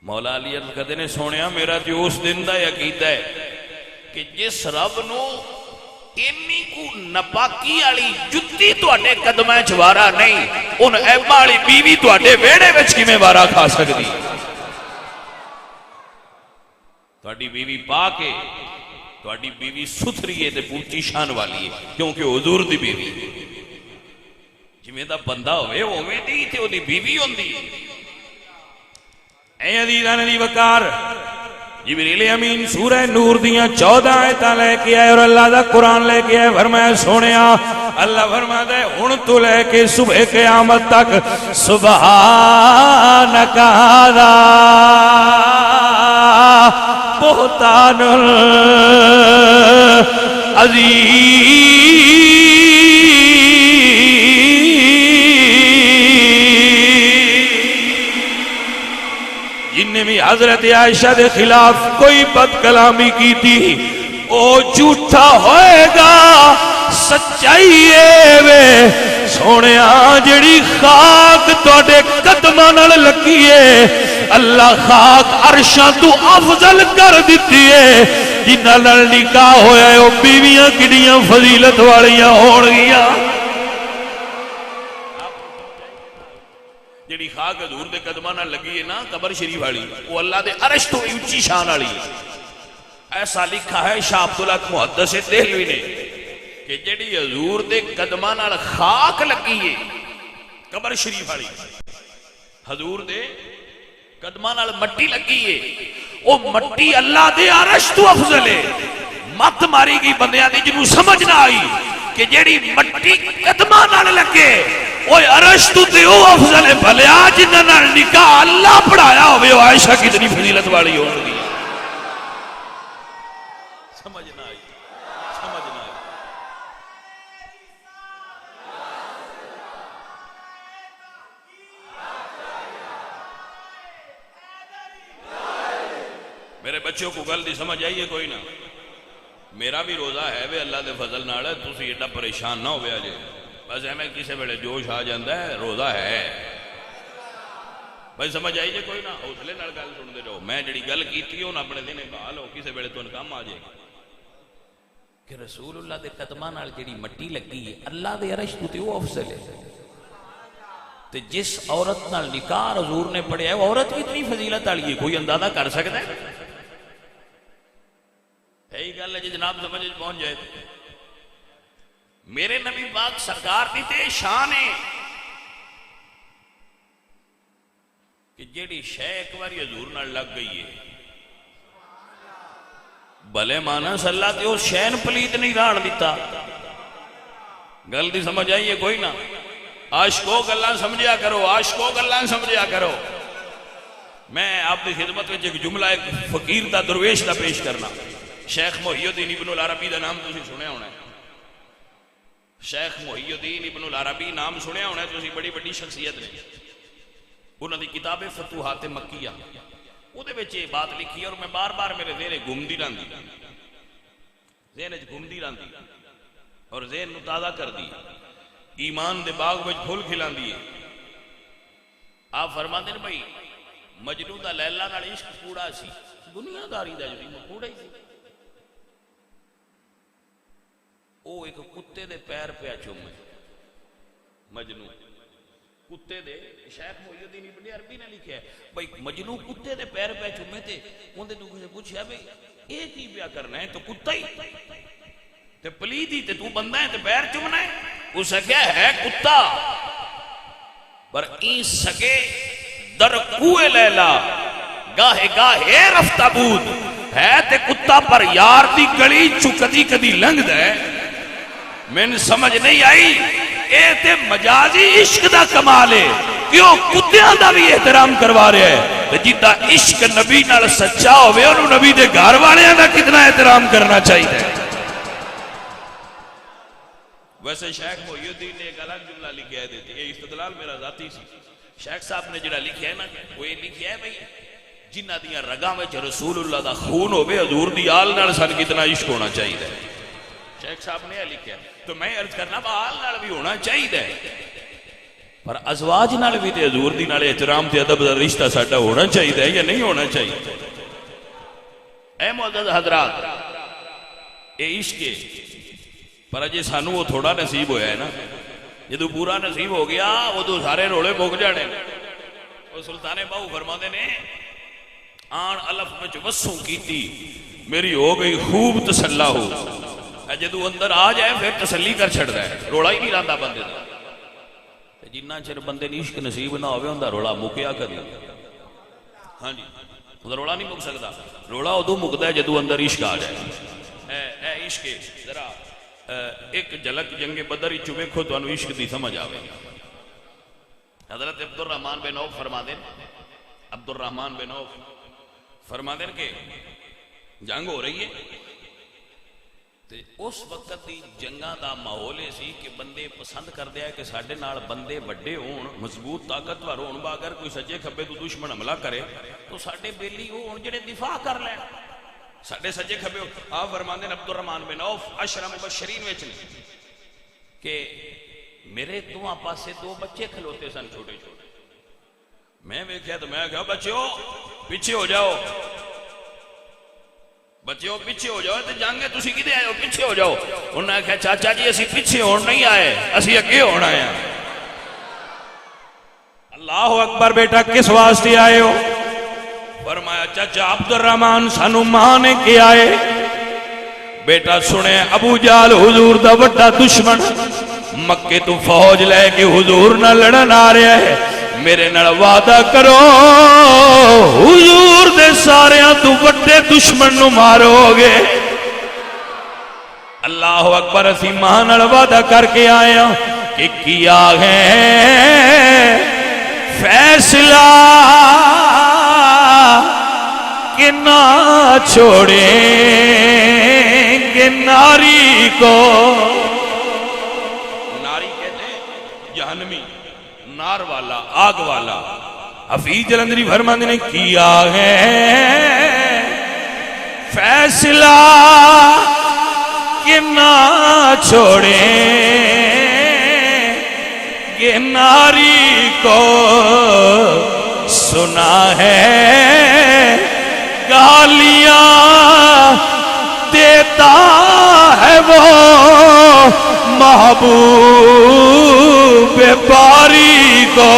A: مولا علی عرض کہتے نے سونیا میرا جو اس دن دا عقیدہ ہے کہ جس رب نو اینی کو نپاکی والی جتی تواڈے قدماں چ وارا نہیں ان عیباں والی بیوی تواڈے ویڑے وچ کیویں وارا کھا سکدی؟ تواڈی بیوی پاک ہے، تواڈی بیوی ستھری ہے تے پوچی شان والی ہے کیونکہ حضور دی بیوی جویں دا بندہ ہوئے اوویں دی تے اودی بیوی ہوندی. اے عزیزان دی وقار جبریل امین سورہ نور دیاں 14 آیتاں لے کے آئے اور اللہ دا قرآن لے کے آئے. فرمایا سونیا اللہ فرماتا ہے ہن تو لے کے صبح قیامت تک سبحانک ھذا بہتان عظیم. جن نے بھی حضرت عائشہ دے خلاف کوئی بد کلامی کی تھی او جھوٹا ہوئے گا، سچائی ہے وے سونیا جڑی خاک توڑے قدماں نال لگی ہے اللہ خاک عرشاں تو افضل کر دیتی ہے. جنہاں نال نکاح ہویا ہے او بیویاں کڈیاں فضیلت والیاں ہون گیاں. جڑی خاک حضور دے قدماں نال لگی ہے نا قبر شریف والی وہ اللہ دے عرش تو اونچی شان والی ہے. ایسا لکھا ہے شاہ عبدالحق محدث دہلوی نے کہ جڑی حضور دے قدماں نال خاک لگی ہے قبر شریف والی حضور دے قدماں نال مٹی لگی ہے وہ مٹی اللہ دے عرش تو افضل ہے. مت ماری گئی بندیاں دی جنوں سمجھ نہ آئی کہ جڑی مٹی قدماں نال لگے اوے عرش تو تے او افضل ہے. بھلیا جنہاں نال نکاح اللہ پڑھایا ہوئے او عائشہ کتنی فضیلت والی ہون گی. سمجھ نہ آئی سمجھ نہ آئی. میرے بچوں کو گل دی سمجھ آئیے کوئی نہ میرا بھی روزہ ہے وے اللہ دے فضل نال، تسی ایڈا پریشان نہ ہوئے جے، بس ایویں کسے ویلے جوش آ جاندا ہے، روزہ ہے بھائی، سمجھ آئی جے کوئی نہ، حوصلے نال گل سن دے جاؤ، میں جڑی گل کیتی ہوں اپنے دن بحال ہو، کسے ویلے تن کم آ جائے کہ رسول اللہ دے قدماں نال جڑی مٹی لگی ہے، اللہ دے عرش تو تے وہ افضل ہے، تے جس عورت نال نکاح حضور نے پڑھیا ہے وہ عورت بھی اتنی فضیلت والی ہے، کوئی اندازہ کر سکتا ہے؟ یہی گل ہے جی جناب سمجھ پہنچ جائے تو میرے نبی پاک سرکار دی تے شان ہے کہ جیڑی شے ایک بار حضور نال لگ گئی ہے بھلے مانا صلاح تے اس شین پلیت نہیں راڑ دیتا، گل دی سمجھ آئیے کوئی نہ، عاشقوں گلاں سمجھیا کرو، عاشقوں گلاں سمجھیا کرو۔ میں آپ کی خدمت میں ایک جملہ ایک فقیر دا درویش دا پیش کرنا، شیخ محی الدین ابن العربی دا نام تسی سنیا ہونا ہے، شیخ محی الدین ابن العربی نام سنیا ہونا ہے، تسی بڑی بڑی شخصیت نے، انہوں نے کتاب فتوحات مکیہ وہ دے بچے بات لکھی اور میں بار بار میرے ذہن گھومدی رہندی، ذہن گھومدی رہندی اور ذہن نو تازہ کر دی، ایمان دے باغ وچ پھول کھلاندی ہے۔ آپ فرماندے نے بھائی مجنوں دا لیلا نال عشق کوڑا سی، دنیا داری دا جڑی کوڑا ہی سی، او ایک کتے دے پیر پہ چومے، مجنوں کتے دے، شیخ محی الدین ابن عربی نے لکھا ہے بھائی مجنوں کتے دے پیر پہ چومے تھے، اندے تو کچھ پوچھا بھائی ایک ہی پیا کرنا ہے تو کتا ہی تے پلیدی تے تو بندہ ہے تے پیر چومنا ہے، اس کیا ہے کتا پر این سکے در کوئے لیلا گاہے گاہے رفتہ بود ہے تے کتا پر یار دی گلی چو کدی کدی لنگ دے، میں سمجھ نہیں آئی اے تے مجازی عشق دا کمال ہے، کیوں کتیاں دا بھی احترام کروا رہے ہیں، جیتا عشق نبی نال سچا ہوئے انہوں نبی دے گھر والے دا کتنا احترام کرنا چاہیے۔ ویسے شیخ محی الدین نے ایک الگ جملہ لکھا ہے دیتی، یہ استدلال میرا ذاتی سی، شیخ صاحب نے جڑا لکھا ہے نا وہ یہ لکھا ہے بھئی جنہ دیاں رگاں وچ رسول اللہ دا خون ہوئے حضور دی آل نال سن کتنا عشق ہونا چاہیے، شیخ صاحب نے یہ لکھا ہے، تو میں عرض کرنا آل نال بھی ہونا چاہیے پر ازواج نال بھی تے حضور دی نال احترام تے ادب دا رشتہ ساڈا ہونا چاہیے یا نہیں ہونا چاہیے؟ اے معزز حضرات اے عشق ہے پر اجے سانو وہ تھوڑا نصیب ہویا ہے نا، جدو پورا نصیب ہو گیا وہ تو سارے رولے مک جانے۔ وہ سلطان باہو فرماندے نے آن الف وچ وسوں کیتی میری ہو گئی خوب تسلا ہو، جدو اندر آ جائے پھر تسلی کر چھڑدا ہے، روڑا ہی نہیں رہندا بندے دا، جنہ چر بندے نی عشق نصیب نہ ہوئے ہوندا روڑا مکیا کر لے، ہاں جی اندر روڑا نہیں مک سکدا، روڑا ادو مکدا ہے جدو اندر عشق آ جائے۔ اے عشق ذرا ایک جھلک جنگ بدر وچ ویکھو تانوں عشق دی سمجھ آوے۔ حضرت عبد الرحمن بن عوف فرما دین، عبد الرحمن بن عوف فرما دین کہ جنگ ہو رہی ہے تے اس وقت دی جنگاں دا ماحول سی کہ بندے پسند کردے ہیں کہ ساڈے نال بندے وڈے ہون، مضبوط طاقتور ہون، با اگر کوئی سجے کھبے تو دشمن حملہ کرے تو ساڈے بیلی ہون جڑے دفاع کر لین، ساڈے سجے کھبے ہو۔ آپ فرماندے نے عبد الرحمن بن عوف عشرہ مبشرین وچ کہ میرے دو پاسے دو بچے کھلوتے سن چھوٹے چھوٹے، میں ویکھیا تو میں کہا بچیو پیچھے ہو جاؤ، بچیو پیچھے ہو جاؤ، تے جنگ ہے تسی کدے آئے ہو پیچھے ہو جاؤ۔ انہوں نے کہا چاچا جی اسی پیچھے ہون نہیں آئے، اسی اگے ہونا آئے ہیں۔ اللہ اکبر، بیٹا کس واسطے آئے ہو؟ فرمایا چاچا عبد الرحمن سانو ماں نے کیا ہے، بیٹا سنے ابو جہل حضور دا وڈا دشمن مکے تو فوج لے کے حضور نہ لڑن آ رہا ہے، میرے نال وعدہ کرو حضور دے ساریاں تو وڈے دشمن نو مارو گے۔ اللہ اکبر، اسی ماں نال وعدہ کر کے آئے ہاں کہ کیا ہے فیصلہ کہ نہ چھوڑیں گے ناری کو، ناری کہتے ہیں جہنمی، نار والا، آگ والا۔ حفیظ جلندری فرماندے نے کیا ہے فیصلہ
B: نہ چھوڑیں یہ ناری کو سنا ہے گالیاں دیتا ہے وہ محبوب باری کو.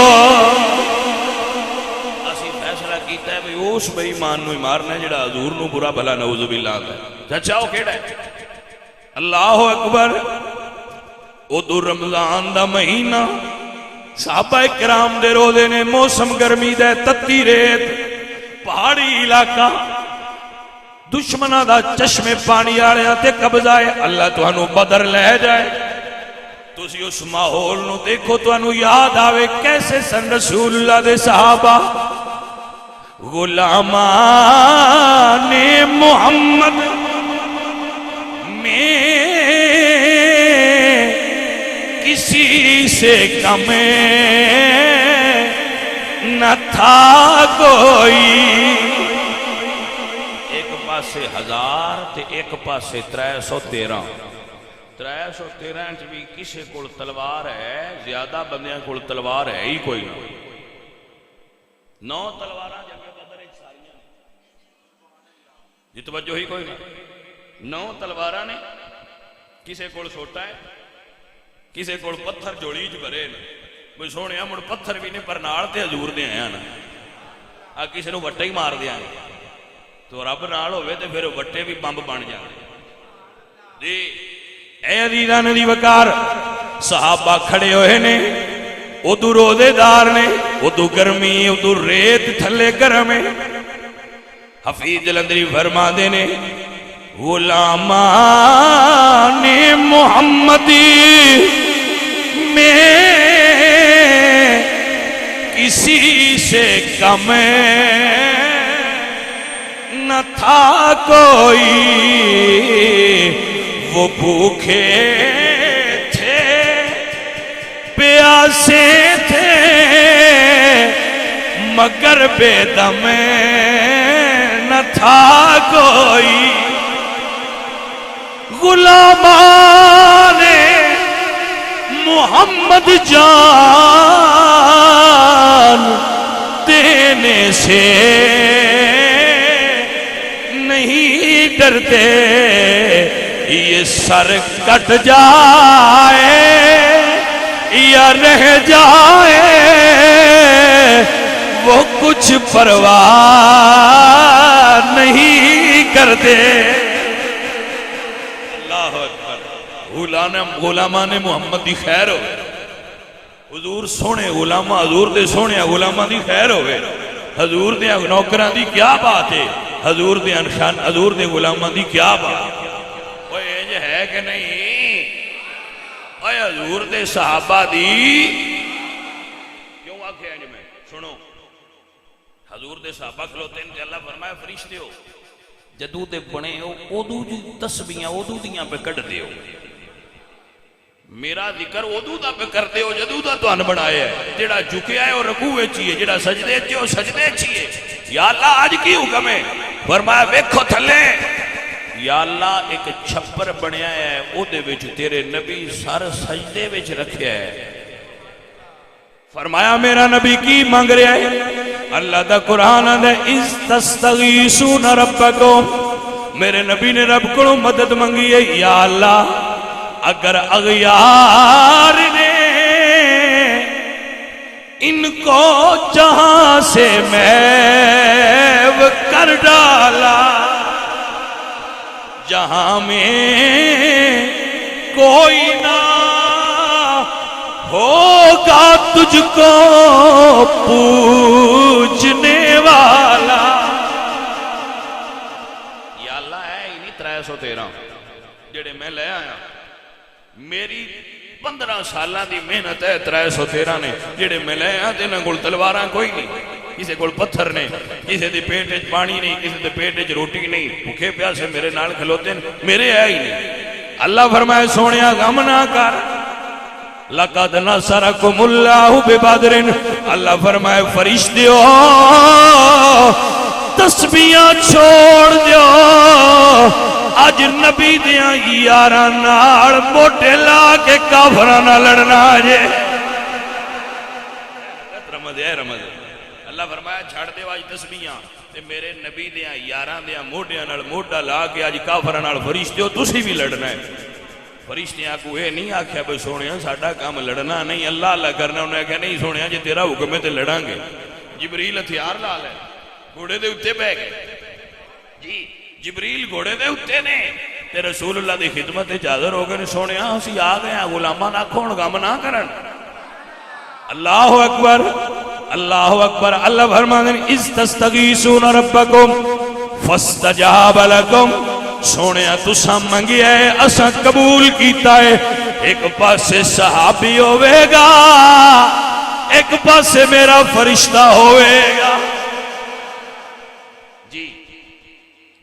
A: اسی فیصلہ کیتا ہے بھئی اس بے ایمان نو مارنا ہے جڑا حضور نو برا بھلا نعوذ باللہ آتا ہے. چچا وہ کیڑا ہے؟ اللہ اکبر. ادو رمضان دا مہینہ صحابہ کرام دے روزے نے, موسم گرمی دے, تتی ریت, پہاڑی علاقہ, دشمنہ دا چشمے پانی آڑیا تے قبضہ ہے. اللہ توانو بدر لے جائے, تسی اس ماحول نو دیکھو توانو یاد آوے کیسے سن رسول اللہ دے صحابہ غلامان محمد میں کسی سے کم نہ تھا کوئی. ایک پاسے 1000 تے ایک پاسے 313. 313 بھی کسے کول تلوار ہے, زیادہ بندیاں کول تلوار ہے ہی کوئی نہ. 9 تلواراں جنگ بدر وچ ساریاں نے, جی توجہ ہی کوئی نہیں. 9 تلواراں نے, کسے کول سوٹا ہے, کسے کول پتھر جوڑی چ بھرے نے. کوئی سونے مڑ پتھر بھی نہیں پر نال تے حضور دے آیا نا, آ کسے نو وٹے ہی مار دیا تو رب نال ہوئے تے پھر وٹے بھی بمب بن جاندے. جی
B: اے عزیزاں دی وقار, صحابہ کھڑے ہوئے نے, ادو روزے دار نے, ادو گرمی, ادو ریت تھلے گرم ہے. حفیظ جلندری فرما دے نے غلامان محمدی میں کسی سے کم نہ تھا کوئی. وہ بھوکے تھے پیاسے تھے مگر بے دم نہ تھا کوئی. غلامان محمد جان دینے سے نہیں ڈرتے, یہ سر کٹ جائے یا رہ جائے وہ کچھ پرواہ نہیں کرتے. اللہ اکبر. غلامان محمد دی خیر ہوئے, حضور سونے غلامہ, حضور دے سونے غلامہ دی خیر ہوئے. حضور دے نوکران دی کیا بات ہے, حضور دے انشان, حضور دے غلامہ دی کیا بات ہے کہ نہیں. اے حضور دے صحابہ دی کیوں آکھے ہیں میں سنو, حضور دے صحابہ کھلوتے ہیں کہ اللہ فرمایا فرشتے ہو جدو دے بنے ہو ادو دی تسبیحاں ادو دیاں پہ کٹ دیو, میرا ذکر ادو دا پہ کر دیو جدو دا تو ان بنایا ہے. جڑا جھکیا ہے وہ رکوع چاہیے, جڑا سجدے چاہیے وہ سجدے چاہیے. یا اللہ آج کی حکم ہے, فرمایا ویکھو تھلے, یا اللہ ایک چھپر بنیا ہے او دے وچ تیرے نبی سر سجدے وچ رکھیا ہے. فرمایا میرا نبی کی مانگ رہا ہے؟ اللہ دا قرآن ہے اِذْ تَسْتَغِیثُونَ رَبَّکُمْ, میرے نبی نے رب کو مدد مانگی ہے. یا اللہ اگر اغیار نے ان کو جہاں سے محو کر ڈالا, جہاں میں کوئی نہ ہوگا تجھ کو پوجنے والا. یا اللہ ہے ہی نہیں 313 جڑے میں لے آیا, میری 15 سالاں دی محنت ہے 313 نے جڑے میں لے آیا. تے نہ کول تلواراں کوئی نہیں, کسی کول پتھر نے, کسی دے پیٹ وچ پانی نہیں, کسی دے پیٹ وچ روٹی نہیں, بھوکے پیاسے میرے نال کھلوتے ہیں, میرے ہے ہی نہیں. اللہ فرمائے سونیا غم نہ کر, لقد نصرکم اللہ ببدر. اللہ فرمائے فرشتیو تسبیحاں چھوڑ دیو, آج نبی دیاں یاراں نال موٹے لا کے کافراں نال لڑنا جے رمض ہے رمض اللہ فرمایا چھڑ دے اج تسبیحاں تے میرے نبی دیاں یاراں دیاں موڈیاں نال موڈا لا کے اج کافراں نال فرشتیو تسی بھی لڑنا ہے فرشتیاں کو یہ نہیں آکھیا بھئی سونیا ساڈا کام لڑنا نہیں اللہ اللہ کرنا انہیں آکھیا نہیں سونیا جے تیرا حکم ہے تے لڑاں گے جبریل ہتھیار لا لے گھوڑے دے اتے بہ گئے جی جبریل گھوڑے دے اتے نے تے رسول اللہ دی خدمت حاضر ہو گئے سونیا اسی آ گئے ہیں غلاماں نہ کھون غم نہ کرن اللہ اکبر اللہ فرماتے ہیں اذ تستغیثون ربکم فاستجاب لکم سونیا تساں منگیا ہے اساں قبول کیتا ہے ایک پاسے صحابی ہوئے گا ایک پاسے میرا فرشتہ ہوئے گا جی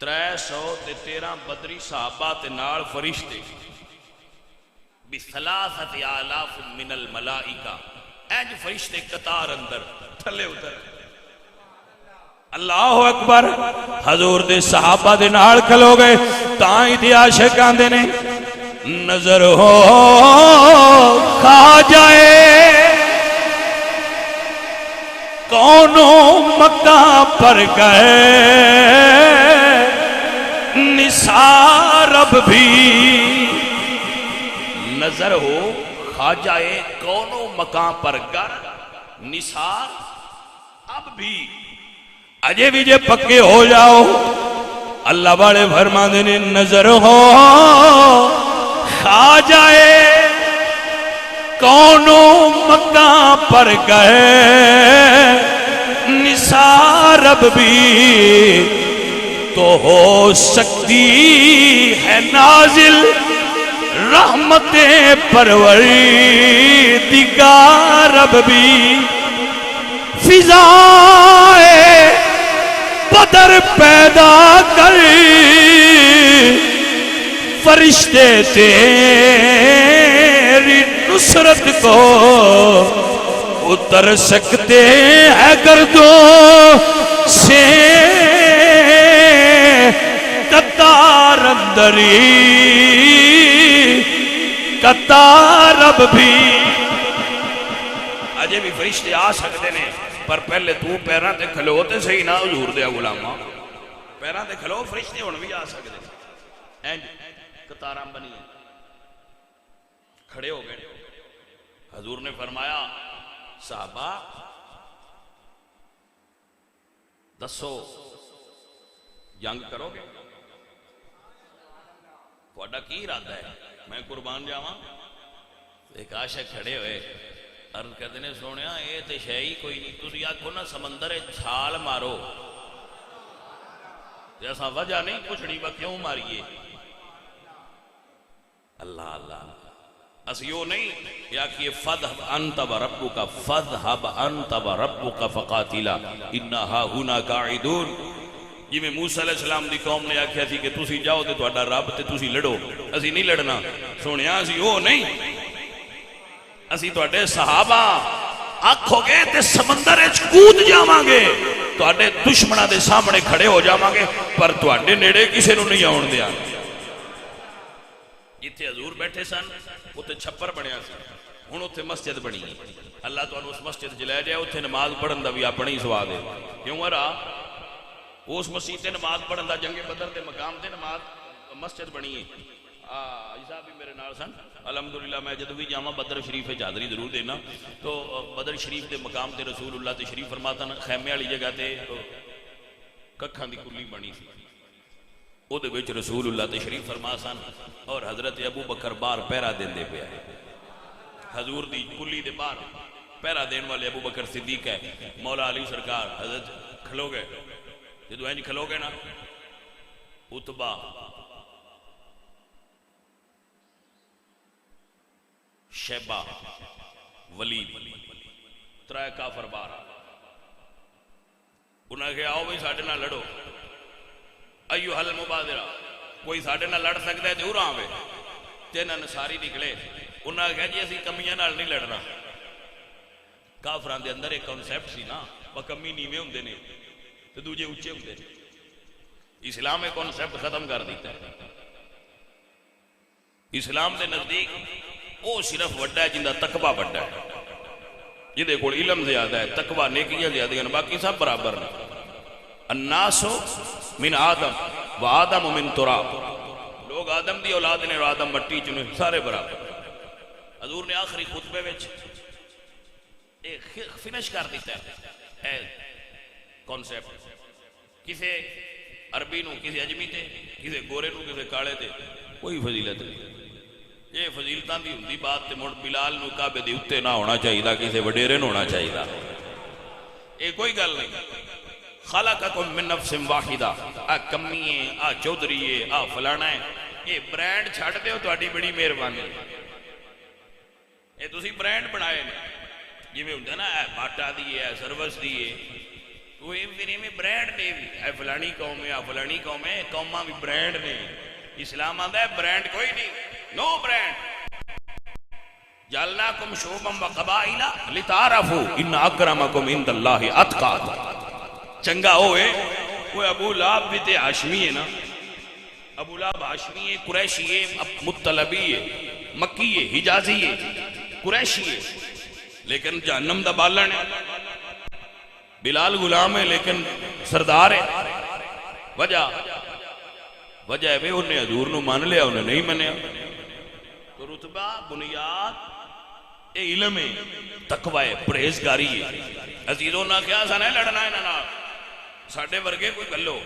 B: 313 بدری صحابہ تے نال فرشتے بثلاثت آلاف من الملائکہ اینج فرشتے قطار اندر تھلے اتر اللہ اکبر حضور دے صحابہ دے نال کھلو گئے تائیں دی عاشق آندے نے نظر ہو کھا جائے کونوں مکہ پر گئے نثار اب بھی نظر ہو کھا جائے کونوں مکان پر گر نثار اب بھی اجے بھی جے پکے ہو جاؤ اللہ والے فرماندے نے نظر ہو کھا جائے کونوں مکان پر گئے نثار اب بھی تو ہو سکتی ہے نازل رحمت پروردگار اب بھی فضائے بدر پیدا کر فرشتے تیری نصرت کو اتر سکتے ہیں گردوں سے قطار اندری قطار اب بھی اجے بھی فرشتے آ سکتے نے پر پہلے تو پیراں تے کھلو تے صحیح نہ حضور دے غلاماں پیراں تے کھلو فرشتے ہن بھی آ سکتے اینج قطاراں بنی کھڑے ہو گئے حضور نے فرمایا صحابہ دسو جنگ کرو گے تہاڈا کی ارادہ ہے میں قربان جاواں ایک عاشق کھڑے ہوئے عرض کہتے ہیں سونیا اے تے شے ہی کوئی نہیں تسی آکھو نا سمندر چھال مارو جیسا وجہ نہیں پوچھنی با کیوں ماریے اللہ اللہ اسیو نہیں یا کہ فذهب انت وربک فذهب انت وربک فقاتلا انھا هنا قاعدون جی میں موسیٰ علیہ السلام دی قوم نے آکھیا تھی کہ تسی جاؤ تے تہاڈا رب تے تسی لڑو اسی نہیں لڑنا سونیا اسی او نہیں اسی تہاڈے صحابہ آکھو گے تے سمندر وچ کود جاواں گے تہاڈے دشمناں دے سامنے کھڑے ہو جاواں گے پر تہاڈے نیڑے کسے نوں نہیں آون دیاں جتھے حضور بیٹھے سن اتنے چھپر بنیا سی ہن اتنے مسجد بنی اللہ تانوں اس مسجد چ لے جائے اتنے نماز پڑھن دا بھی اپنا ہی سواد ہے کیوں ارا اس مسجد تے نماز پڑھن دا جنگ بدر دے مقام تے نماز مسجد بنی ہے صاحب بھی میرے نال سن الحمدللہ میں جدو بھی جاواں بدر شریف حاضری ضرور دینا تو بدر شریف دے مقام تے رسول اللہ تشریف فرماتا خیمے والی جگہ تے ککھاں دی کلی بنی سی او دے وچ رسول اللہ تشریف فرما سن اور حضرت ابو بکر باہر پہرا دیندے پیا حضور دی کلی دے باہر پہرا دین والے ابو بکر صدیق ہے مولا علی سرکار حضرت کھلو گئے جدو اینج کھلو گئے نا عتبہ شیبہ ولید ترائے کافر بارہ انہاں کہ آؤ بھئی ساڑھے نہ لڑو ایوہ حل مبادرہ کوئی ساڑھے نہ لڑ سکتا ہے جو رہاں ہوئے تینہ نصاری نکلے انہاں کہا جی اسی کمیاں نال نہیں لڑنا کافران دے اندر ایک کنسیپٹ سی نا وہ کمی نیوے ہوں دینے تو دوجے اچھے ہوں دینے اسلام ایک کنسیپٹ ختم کر دیتا ہے اسلام دے نزدیک وہ صرف وڈا ہے جندا تقوی وڈا ہے، جہدے کول علم زیادہ ہے، تقوی نیکیاں زیادہ ہیں، باقی سب برابر ہیں۔ الناس من آدم و آدم من تراب، لوگ آدم دی اولاد نے اور آدم مٹی چنے، سارے برابر۔ حضور نے آخری خطبے وچ فنش کر دیتا ہے کانسیپٹ، کسے عربی نو، کسے عجمی تے، کسے گورے نو، کسے کالے تے کوئی فضیلت نہیں۔ یہ فضیلتاں دی ہوندی بات تے مڑ بلال نو کعبے دے اوتے نہ ہونا چاہیے، کسے وڈیرے نو ہونا چاہیے، یہ کوئی گل نہیں۔ خلقکم من نفس واحدہ، آ کمی ہے، آ چودھری ہے، آ فلانا ہے، یہ برانڈ چھڑ دیو تہاڈی بڑی مہربانی، یہ تسی برانڈ بنائے نے، جویں ہوندا نا اے باٹا دی ہے، سروس دی ہے، تو یہ میرے میں برانڈ نے بھی، اے فلانی قوم ہے، آ فلانی قوم ہے، قوماں بھی برانڈ نے۔ اسلام آندا ہے برانڈ کوئی نہیں، نو برانڈ۔ جعلناکم شعوبا وقبائل لتعارفوا ان اکرمکم عند اللہ اتقاکم۔ چنگا ہوئے وہ ابو لہب بھی تے ہاشمی ہے نا، ابو لہب ہاشمی ہے، قریشی ہے، مطلبی ہے، مکی ہے، حجازی ہے، قریشی ہے، لیکن جہنم دا بالن ہے۔ بلال غلام ہے لیکن سردار ہے۔ وجہ ہے بے انہیں حضور نو مان لیا، انہیں نہیں منیا۔ تو رتبہ بنیاد اے علم ہے، تقوی ہے، پرہیزگاری ہے۔ عزیزوں نہ کیا سا نہیں لڑنا ہے نا ساڑھے ورگے کوئی گلو۔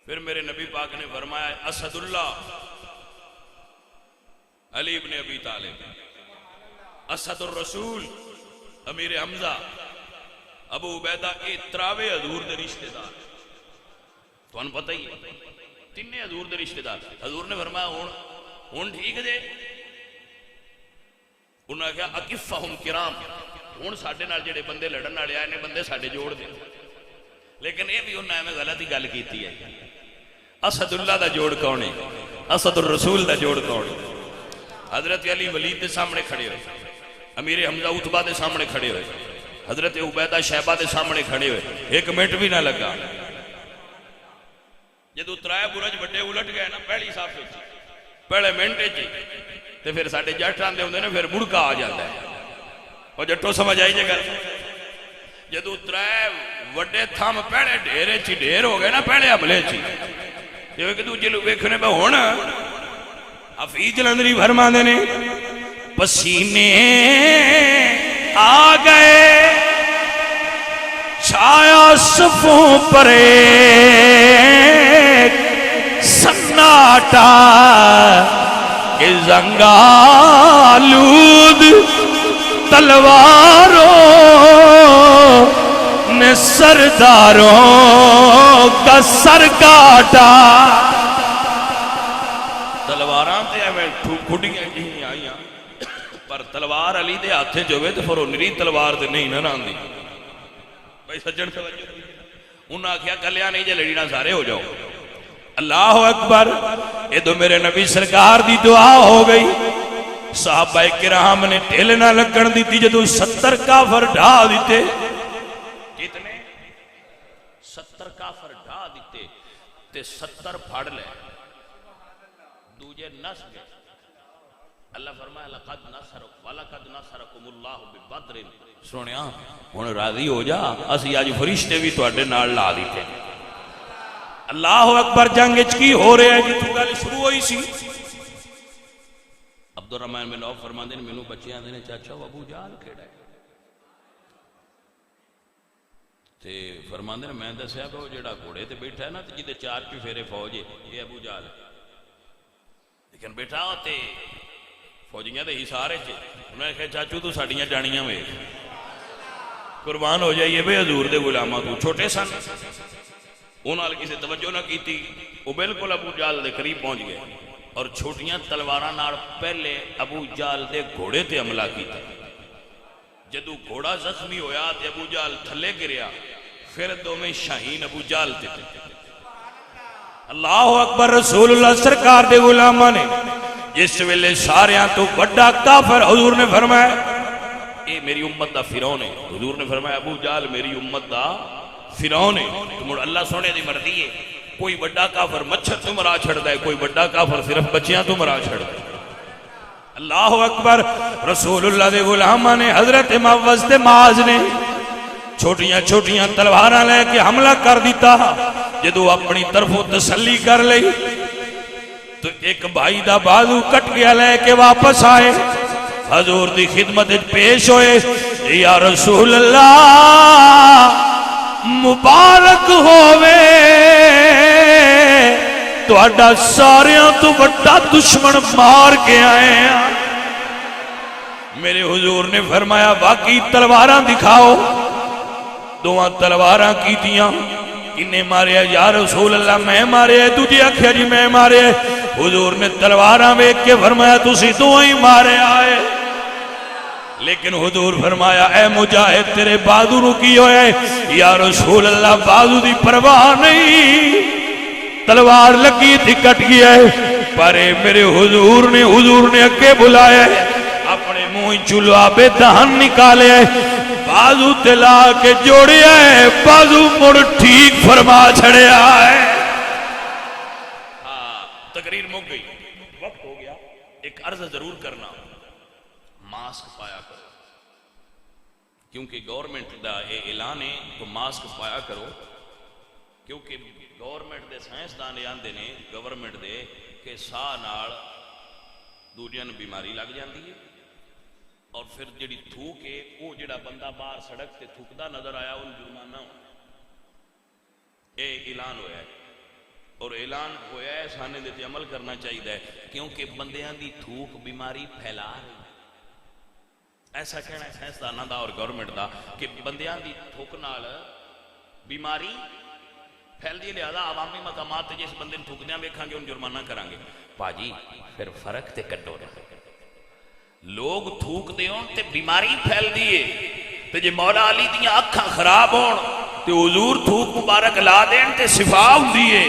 B: پھر میرے نبی پاک نے فرمایا اسد اللہ علی ابن ابی طالب، اسد الرسول امیر حمزہ ابو عبیدہ، اے تراوے حضور دے رشتہ دار، تو ان پتہ ہی تینے حضور دے رشتہ دار۔ حضور نے فرمایا ہون ٹھیک دے، انہوں نے کہا اکفہم کرام، ہون ساڑھے نال جڑے بندے لڑن والے آئے نے بندے ساڑھے جوڑ دے، لیکن یہ بھی انہوں نے غلط ہی گل کیتی ہے۔ اسد اللہ دا جوڑ کون ہے؟ اسد الرسول دا جوڑ کون ہے؟ حضرت علی ولید دے سامنے کھڑے ہوئے، امیر حمزہ عتبہ دے سامنے کھڑے ہوئے، حضرت عبیدہ شیبہ دے سامنے کھڑے ہوئے، ایک منٹ بھی نہ لگا۔ جدو ترائے برج بڑے الٹ گئے نا پہلی صاف پہلے منٹ جی، تو پھر ساڑھے جٹ آندے ہوندے نے، پھر مڑکا آ جاتا ہے، اور جٹو سمجھ آئی جے گا۔ جدو ترائے وڈے تھام پہلے ڈھیرے چی ڈھیر ہو گئے نا پہلے حملے چی، جو ایک دوجے لوگ ویکھنے پہ ہونا حفیظ جلندری فرما دینے پسینے آ گئے چھایا صفوں پر ایک سناٹا کہ زنگالود تلواروں نے سرداروں کا سر کاٹا۔ تلواراں تے ایویں کھڑیاں جہیاں آئیاں، پر تلوار علی دے ہاتھے جو ہوئے تو پھر وہ نری تلوار تے نہیں نہ راندی۔ بھائی سجن توجہ، انہاں آکھیا کلیاں نہیں جے لڑینا سارے ہو جاؤ۔ اللہ اکبر، یہ تو میرے نبی سرکار دی دعا ہو گئی۔ صحابہ کرام نے ٹھل نہ لگن دیتی، جدو 70 کافر ڈھا دیتے، کتنے 70 کافر ڈھا دیتے تے 70 پھاڑ لے دوجے نس گئے۔ اللہ فرمایا لقد نصرکم اللہ ببدر، سنیا ہن راضی ہو جا، اسی اج فرشتے بھی تواڈے نال لا دیتے۔ اللہ اکبر، جنگ وچ کی ہو رہا ہے جتوں گل شروع ہوئی سی۔ عبد الرحمن بن عوف فرماندے نے مینوں بچے آندے نے چاچا ابو جہل کیڑا ہے؟ تے فرماندے نے میں دسیا کہ وہ جڑا گھوڑے تے بیٹھا ہے نا تے جدے 4 پھیرے فوج ہے، یہ ابو جہل ہے۔ لیکن بیٹھا تے فوجیاں دے حصار وچ، انہوں نے کہا چاچو تو ساڈیاں جانیاں ویکھ، قربان ہو جائیے بے حضور دے غلاماں، تو چھوٹے سن، انہوں نے کسی توجہ نہ کیتی، وہ بالکل ابو جہل دے قریب پہنچ گئے اور چھوٹیاں تلواراں نال پہلے ابو جہل دے گھوڑے تے حملہ کیتا۔ جدو گھوڑا زخمی ہویا تے ابو جہل تھلے گریا، پھر دوویں شاہین ابو جہل تے۔ اللہ اکبر، رسول اللہ سرکار دے غلاماں نے جس ویلے ساریاں تو بڑا کافر، حضور نے فرمایا اے میری امت دا فرعون ہے۔ حضور نے فرمایا ابو جہل میری امت دا فرعون ہے۔ تو مڑ اللہ سونے دی مرضی ہے، کوئی بڑا کافر مچھر تو مرا چھڑدا ہے، کوئی بڑا کافر صرف بچیاں تو مرا چھڑدا ہے۔ اللہ اکبر۔ رسول اللہ دے غلاماں نے حضرت معوذ تے معاذ نے چھوٹیاں چھوٹیاں تلواراں لے کے حملہ کر دیتا، جدو اپنی طرفوں تسلی کر لئی تو ایک بھائی دا بازو کٹ گیا لے کے واپس آئے، حضور دی خدمت پیش ہوئے، یا رسول اللہ مبارک ہووے تہاڈا ساریاں تو بڑا دشمن مار کے آئے ہیں۔ میرے حضور نے فرمایا باقی تلواراں دکھاؤ۔ دواں تلواراں کیتیاں، کنے مارے یا رسول اللہ میں مارے، تجھے آکھیا جی میں مارے۔ حضور نے تلواراں ویکھ کے فرمایا تسی دوہاں ہی مارے آئے، لیکن حضور فرمایا اے مجاہد تیرے بازو نو کی ہوئے؟ یا رسول اللہ بازو دی پرواہ نہیں، تلوار لگی تھی کٹ گیا ہے، پر میرے حضور نے اگے بلایا ہے، اپنے منہ چلوابے دہن نکالے ہے، بازو تلا کے جوڑیا ہے، بازو مڑ ٹھیک فرما چھڑیا ہے۔ تقریر مک گئی، وقت ہو گیا، ایک عرض ضرور کرنا، ماسک پایا کرو، کیونکہ گورنمنٹ دا اے اعلان ہے تو ماسک پایا کرو، کیونکہ گورنمنٹ دے سائنسدان آندے نے گورنمنٹ دے کہ ساہ نال دوجیاں نوں بیماری لگ جاندی ہے، اور پھر جڑی تھوک ہے وہ جڑا بندہ باہر سڑک تے تھوکدا نظر آیا ان جرمانہ اے اعلان ہویا ہے، اور اعلان ہویا ہے سانے دے تے عمل کرنا چاہیے، کیونکہ بندیاں دی تھوک بیماری پھیلا رہی، ایسا کہنا ہے سائنسداناں دا اور گورنمنٹ دا کہ بندیاں دی تھوک نال بیماری پھیل دی، لہذا عوامی مقامات تے جس بندے نوں تھوکدیاں ویکھاں گے ان جرمانہ کران گے۔ پاجی پھر فرق تے کڈو رہے، لوگ تھوک دے ہون تے بیماری پھیل دیئے، تے جے مولا علی دیاں اکھاں خراب ہون تے حضور تھوک مبارک لا دین تے شفا ہوندی ہے۔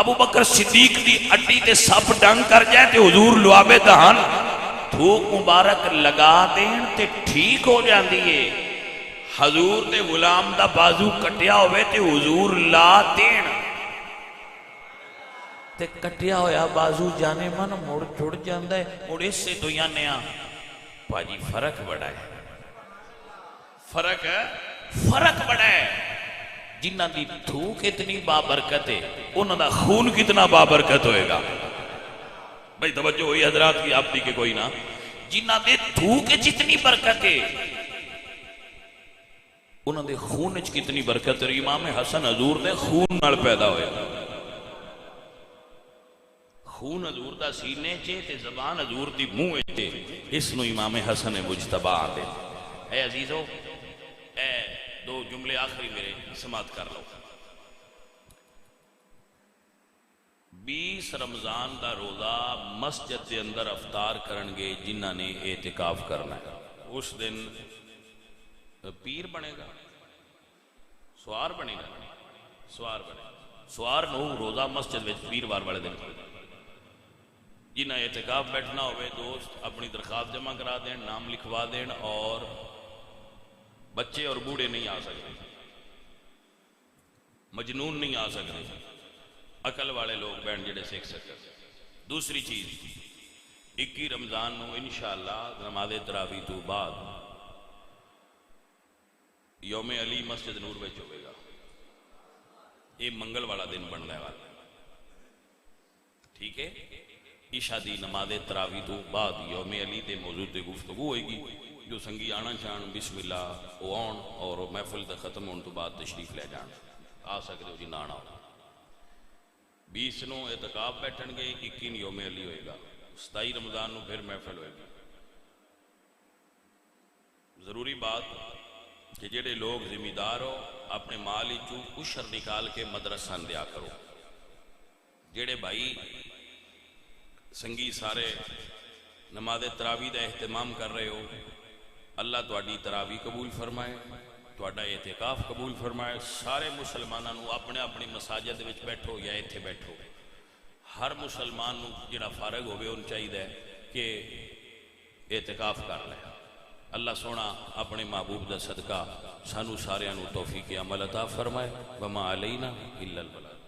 B: ابو بکر صدیق دی اڈی تے سپ ڈنگ کر جائے تے حضور لوابے دہن تھوک مبارک لگا دین تے ٹھیک ہو جاندی ہے۔ حضور دے غلام دا بازو کٹیا ہوئے تے حضور لا دین تے کٹیا ہویا بازو جانے من مڑ جڑ جاندہ ہے، مڑ اس سے تو یعنی پاجی فرق بڑا ہے، فرق بڑا ہے۔ جنہ دی تھوک اتنی بابرکت ہے انہوں دا خون کتنا بابرکت ہوئے گا؟ بھئی توجہ ہوئی حضرات کی آپ دی کہ کوئی نہ، جنہ دے تھوک جتنی برکت ہے انہوں دے خون کتنی برکت ہے۔ امام حسن حضور دے خون نال پیدا ہوئے، خون حضور دا سینے چے تے زبان حضور دی منہ چے، اس نو امام حسن مجتبہ آتے۔ اے عزیزو، اے دو جملے آخری میرے سماعت کر لو۔ 20 رمضان دا روزہ مسجد دے اندر افطار کرنگے جنہ نے اعتکاف کرنا ہے، اس دن پیر بنے گا، سوار بنے گا، سوار نو روزہ مسجد وچ پیر وار والے دن جنہ اعتکاف بیٹھنا ہوئے دوست اپنی درخواست جمع کرا دیں، نام لکھوا دیں، اور بچے اور بوڑھے نہیں آ سکتے، مجنون نہیں آ سکتے، عقل والے لوگ بیٹھ جڑے سیکھ سکتے۔ دوسری چیز 21 رمضان نو انشاءاللہ نماز تراویح تو بعد یوم علی مسجد نور وچ ہوئے گا، یہ منگل والا دن بننے والا، ٹھیک ہے؟ عشاء دی نماز تراویح تو بعد یوم علی دے موضوع تے گفتگو ہوئے گی، جو سنگی آنا چاہن بسم اللہ او آن، اور محفل دا ختم ہونے تو بعد تشریف لے جان، آ سکتے ہو جی نہ آنا ہو۔ 20 نو اعتکاف بیٹھن گے، 21 یوم علی ہوئے گا، 27 رمضان نو پھر محفل ہوئے گی۔ ضروری بات کہ جڑے لوگ ذمہ دار ہو اپنے مالی چو عشر نکال کے مدرسہ دیا کرو، جڑے بھائی سنگی سارے نماز تراویح دا اہتمام کر رہے ہو، اللہ تواڈی تراویح قبول فرمائے، تواڈا اعتکاف قبول فرمائے۔ سارے مسلمانوں نو اپنے اپنی مساجد وچ بیٹھو یا ایتھے بیٹھو، ہر مسلمان نو جڑا فارغ ہوئے ان چاہیے کہ اعتکاف کر لے۔ اللہ سونا اپنے محبوب دا صدقہ سانو سارے نو توفیق عمل عطا فرمائے۔ وما علینا الا البلاغ۔